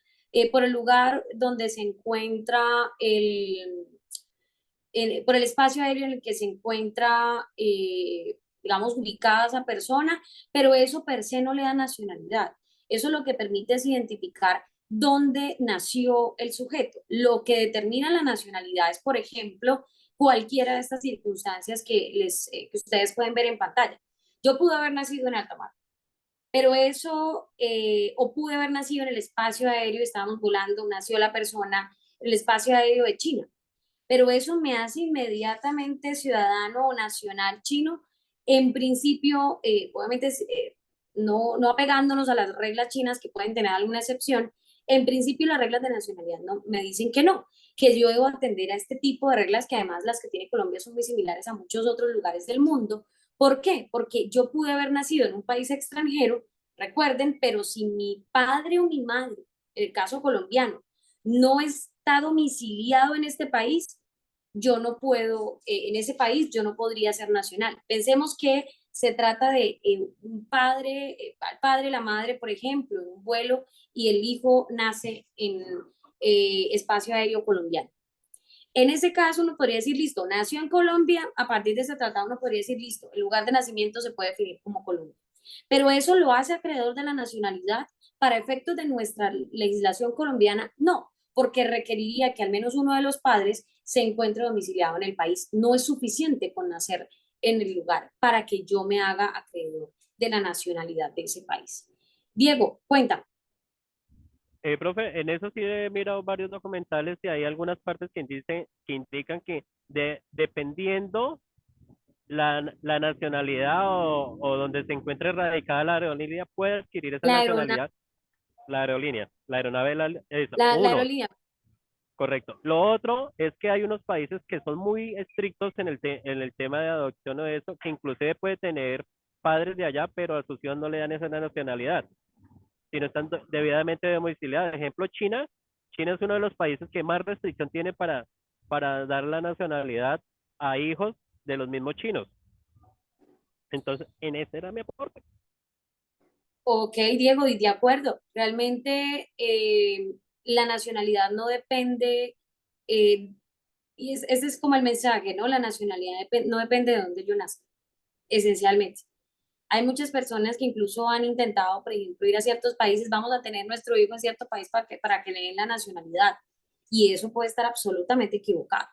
por el lugar donde se encuentra por el espacio aéreo en el que se encuentra, digamos, ubicada esa persona, pero eso per se no le da nacionalidad. Eso lo que permite es identificar dónde nació el sujeto. Lo que determina la nacionalidad es, por ejemplo, cualquiera de estas circunstancias que ustedes pueden ver en pantalla. Yo pude haber nacido en alta mar, pero eso, o pude haber nacido en el espacio aéreo, estábamos volando, nació la persona en el espacio aéreo de China, pero eso me hace inmediatamente ciudadano o nacional chino. En principio, obviamente, no apegándonos a las reglas chinas que pueden tener alguna excepción, en principio las reglas de nacionalidad no, me dicen que no, que yo debo atender a este tipo de reglas que además las que tiene Colombia son muy similares a muchos otros lugares del mundo. ¿Por qué? Porque yo pude haber nacido en un país extranjero, recuerden, pero si mi padre o mi madre, en el caso colombiano, no está domiciliado en este país, yo no puedo, en ese país yo no podría ser nacional. Pensemos que se trata de un padre, el padre, la madre, por ejemplo, en un vuelo y el hijo nace en espacio aéreo colombiano. En ese caso uno podría decir, listo, nació en Colombia, a partir de ese tratado uno podría decir, listo, el lugar de nacimiento se puede definir como Colombia. Pero eso lo hace acreedor de la nacionalidad para efectos de nuestra legislación colombiana, no, porque requeriría que al menos uno de los padres se encuentre domiciliado en el país. No es suficiente con nacer en el lugar para que yo me haga acreedor de la nacionalidad de ese país. Diego, cuéntame. Profe, en eso sí he mirado varios documentales y hay algunas partes que indican que dependiendo la nacionalidad o donde se encuentre radicada la aerolínea puede adquirir esa La aeronave, nacionalidad, la aerolínea, la aeronave, eso, la uno, aerolínea. correcto. Lo otro es que hay unos países que son muy estrictos en el tema de adopción o eso, que inclusive puede tener padres de allá, pero a sus hijos no le dan esa nacionalidad, si no están debidamente domiciliados. Por ejemplo, China es uno de los países que más restricción tiene para dar la nacionalidad a hijos de los mismos chinos. Entonces, en ese era mi aporte. Ok, Diego, y de acuerdo. Realmente la nacionalidad no depende, y ese es como el mensaje, ¿no? La nacionalidad no depende de dónde yo nazca, esencialmente. Hay muchas personas que incluso han intentado, por ejemplo, ir a ciertos países, vamos a tener nuestro hijo en cierto país para que le den la nacionalidad. Y eso puede estar absolutamente equivocado.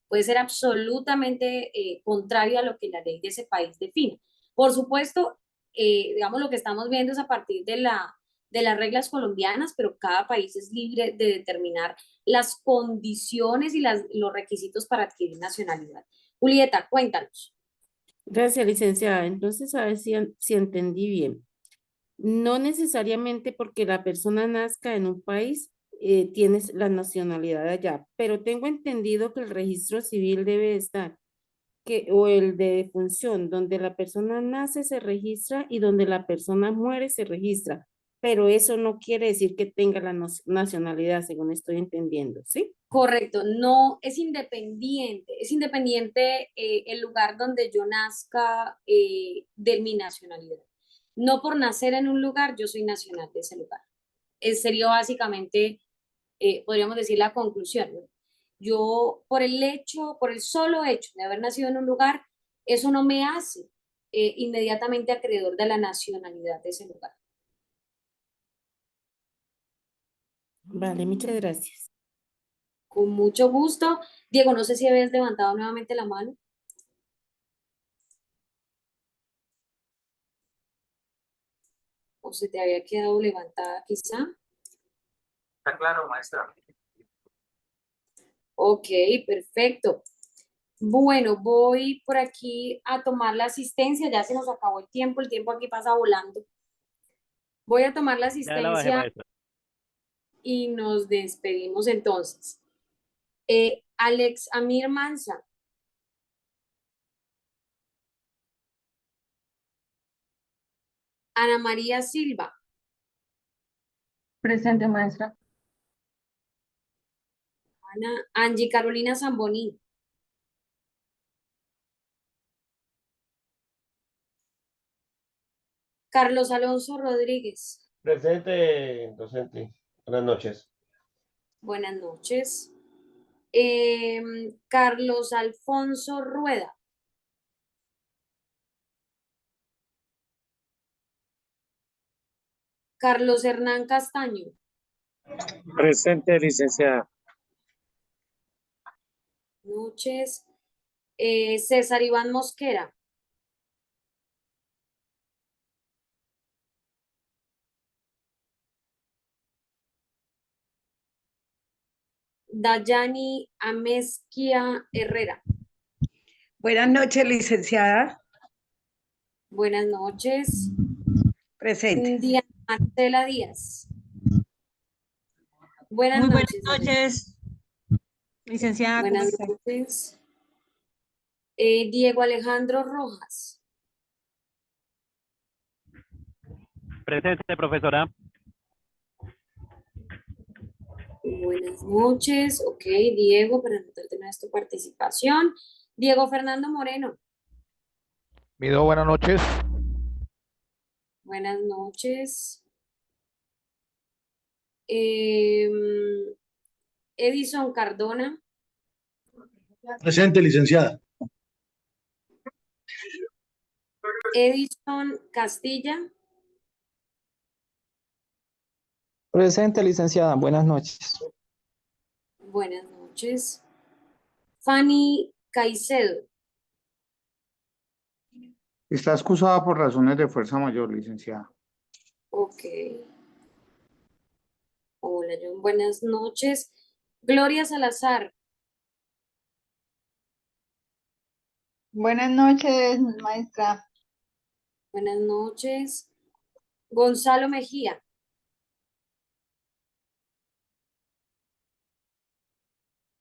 Puede ser absolutamente contrario a lo que la ley de ese país define. Por supuesto, digamos, lo que estamos viendo es a partir de las reglas colombianas, pero cada país es libre de determinar las condiciones y los requisitos para adquirir nacionalidad. Julieta, cuéntanos. Gracias, licenciada. Entonces, a ver si entendí bien. No necesariamente porque la persona nazca en un país, tienes la nacionalidad allá, pero tengo entendido que el registro civil debe estar, o el de defunción, donde la persona nace se registra y donde la persona muere se registra, pero eso no quiere decir que tenga la nacionalidad, según estoy entendiendo, ¿sí? Correcto, no es independiente el lugar donde yo nazca de mi nacionalidad. No por nacer en un lugar, yo soy nacional de ese lugar. Sería básicamente, podríamos decir, la conclusión, ¿no? Yo, por el solo hecho de haber nacido en un lugar, eso no me hace inmediatamente acreedor de la nacionalidad de ese lugar. Vale, muchas gracias. Con mucho gusto. Diego, no sé si habías levantado nuevamente la mano. O se te había quedado levantada quizá. Está claro, maestra. Ok, perfecto. Bueno, voy por aquí a tomar la asistencia. Ya se nos acabó el tiempo aquí pasa volando. Voy a tomar la Ya la bajé, asistencia maestra. y nos despedimos entonces. Alex Amir Mansa, Ana María Silva, Presente, maestra. Angie Carolina Zamboní, Carlos Alonso Rodríguez. Presente, docente. Buenas noches. Buenas noches. Carlos Alfonso Rueda. Carlos Hernán Castaño. Presente, licenciada. Noches. César Iván Mosquera. Dayani Amezquia Herrera. Buenas noches, licenciada. Buenas noches. Presente. Diana Marcela Díaz. Buenas Muy buenas noches. noches, licenciada. ¿Cómo Buenas está? noches. Diego Alejandro Rojas. Presente, profesora. Buenas noches. Ok, Diego, para anotar de nuestra participación. Diego Fernando Moreno. Mido, buenas noches. Buenas noches. Edison Cardona. Presente, licenciada. Edison Castilla. Presente, licenciada. Buenas noches. Buenas noches. Fanny Caicedo. Está excusada por razones de fuerza mayor, licenciada. Ok. Hola, John. Buenas noches. Gloria Salazar. Buenas noches, maestra. Buenas noches. Gonzalo Mejía.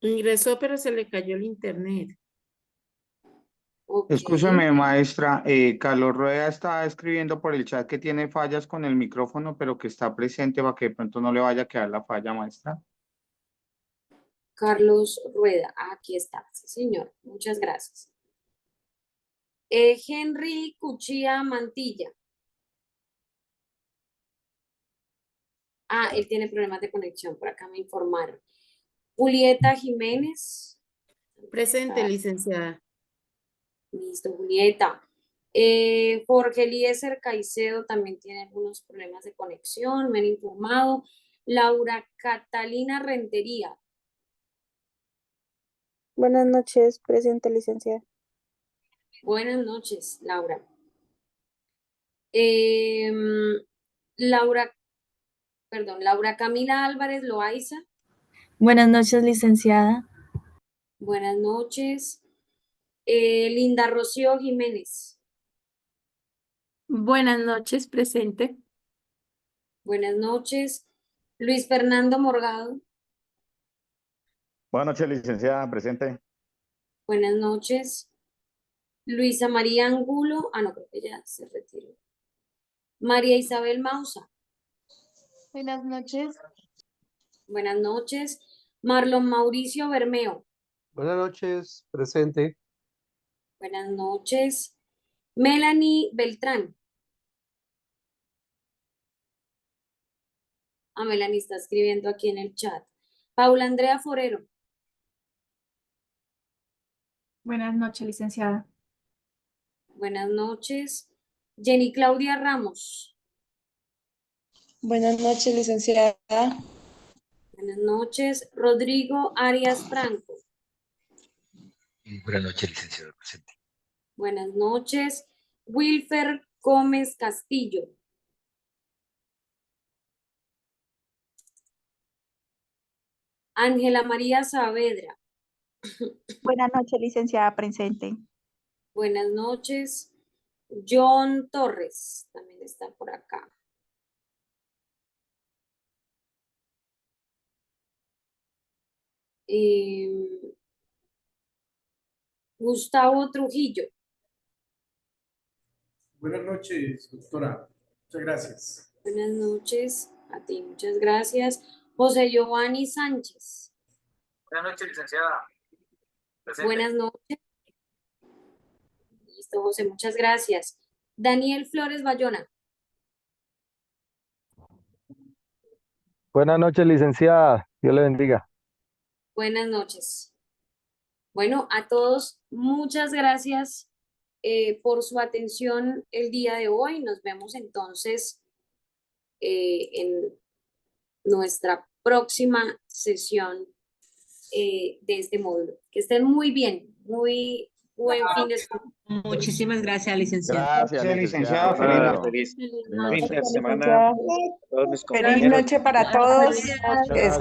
Ingresó, pero se le cayó el internet. Ok. Escúcheme, maestra. Carlos Rueda está escribiendo por el chat que tiene fallas con el micrófono, pero que está presente para que de pronto no le vaya a quedar la falla, maestra. Carlos Rueda. Aquí está. Sí, señor. Muchas gracias. Henry Cuchilla Mantilla. Ah, él tiene problemas de conexión, por acá me informaron. Julieta Jiménez. Presente, licenciada. Listo, Julieta. Jorge Eliezer Caicedo también tiene algunos problemas de conexión, me han informado. Laura Catalina Rentería. Buenas noches, presente, licenciada. Buenas noches, Laura. Laura Camila Álvarez Loaiza. Buenas noches, licenciada. Buenas noches. Linda Rocío Jiménez. Buenas noches, presente. Buenas noches. Luis Fernando Morgado. Buenas noches, licenciada, presente. Buenas noches. Luisa María Angulo. Ah, no, creo que ya se retiró. María Isabel Mausa. Buenas noches. Buenas noches. Marlon Mauricio Bermeo. Buenas noches, presente. Buenas noches. Melanie Beltrán. Ah, Melanie está escribiendo aquí en el chat. Paula Andrea Forero. Buenas noches, licenciada. Buenas noches. Jenny Claudia Ramos. Buenas noches, licenciada. Buenas noches. Rodrigo Arias Franco. Buenas noches, licenciado, presente. Buenas noches. Wilfer Gómez Castillo. Ángela María Saavedra. Buenas noches, licenciada, presente. Buenas noches. John Torres también está por acá. Gustavo Trujillo. Buenas noches, doctora. Muchas gracias. Buenas noches. A ti, muchas gracias. José Giovanni Sánchez. Buenas noches, licenciada. Presente. Buenas noches. Listo, José, muchas gracias. Daniel Flores Bayona. Buenas noches, licenciada. Dios le bendiga. Buenas noches. Bueno, a todos, muchas gracias por su atención el día de hoy. Nos vemos entonces en nuestra próxima sesión de este módulo. Que estén muy bien, muy buen fin de semana. Muchísimas gracias, licenciada. Gracias, licenciada. licenciada. Feliz Feliz fin noche. de semana. Todos mis Feliz compañeros. noche para todos. Muchas gracias.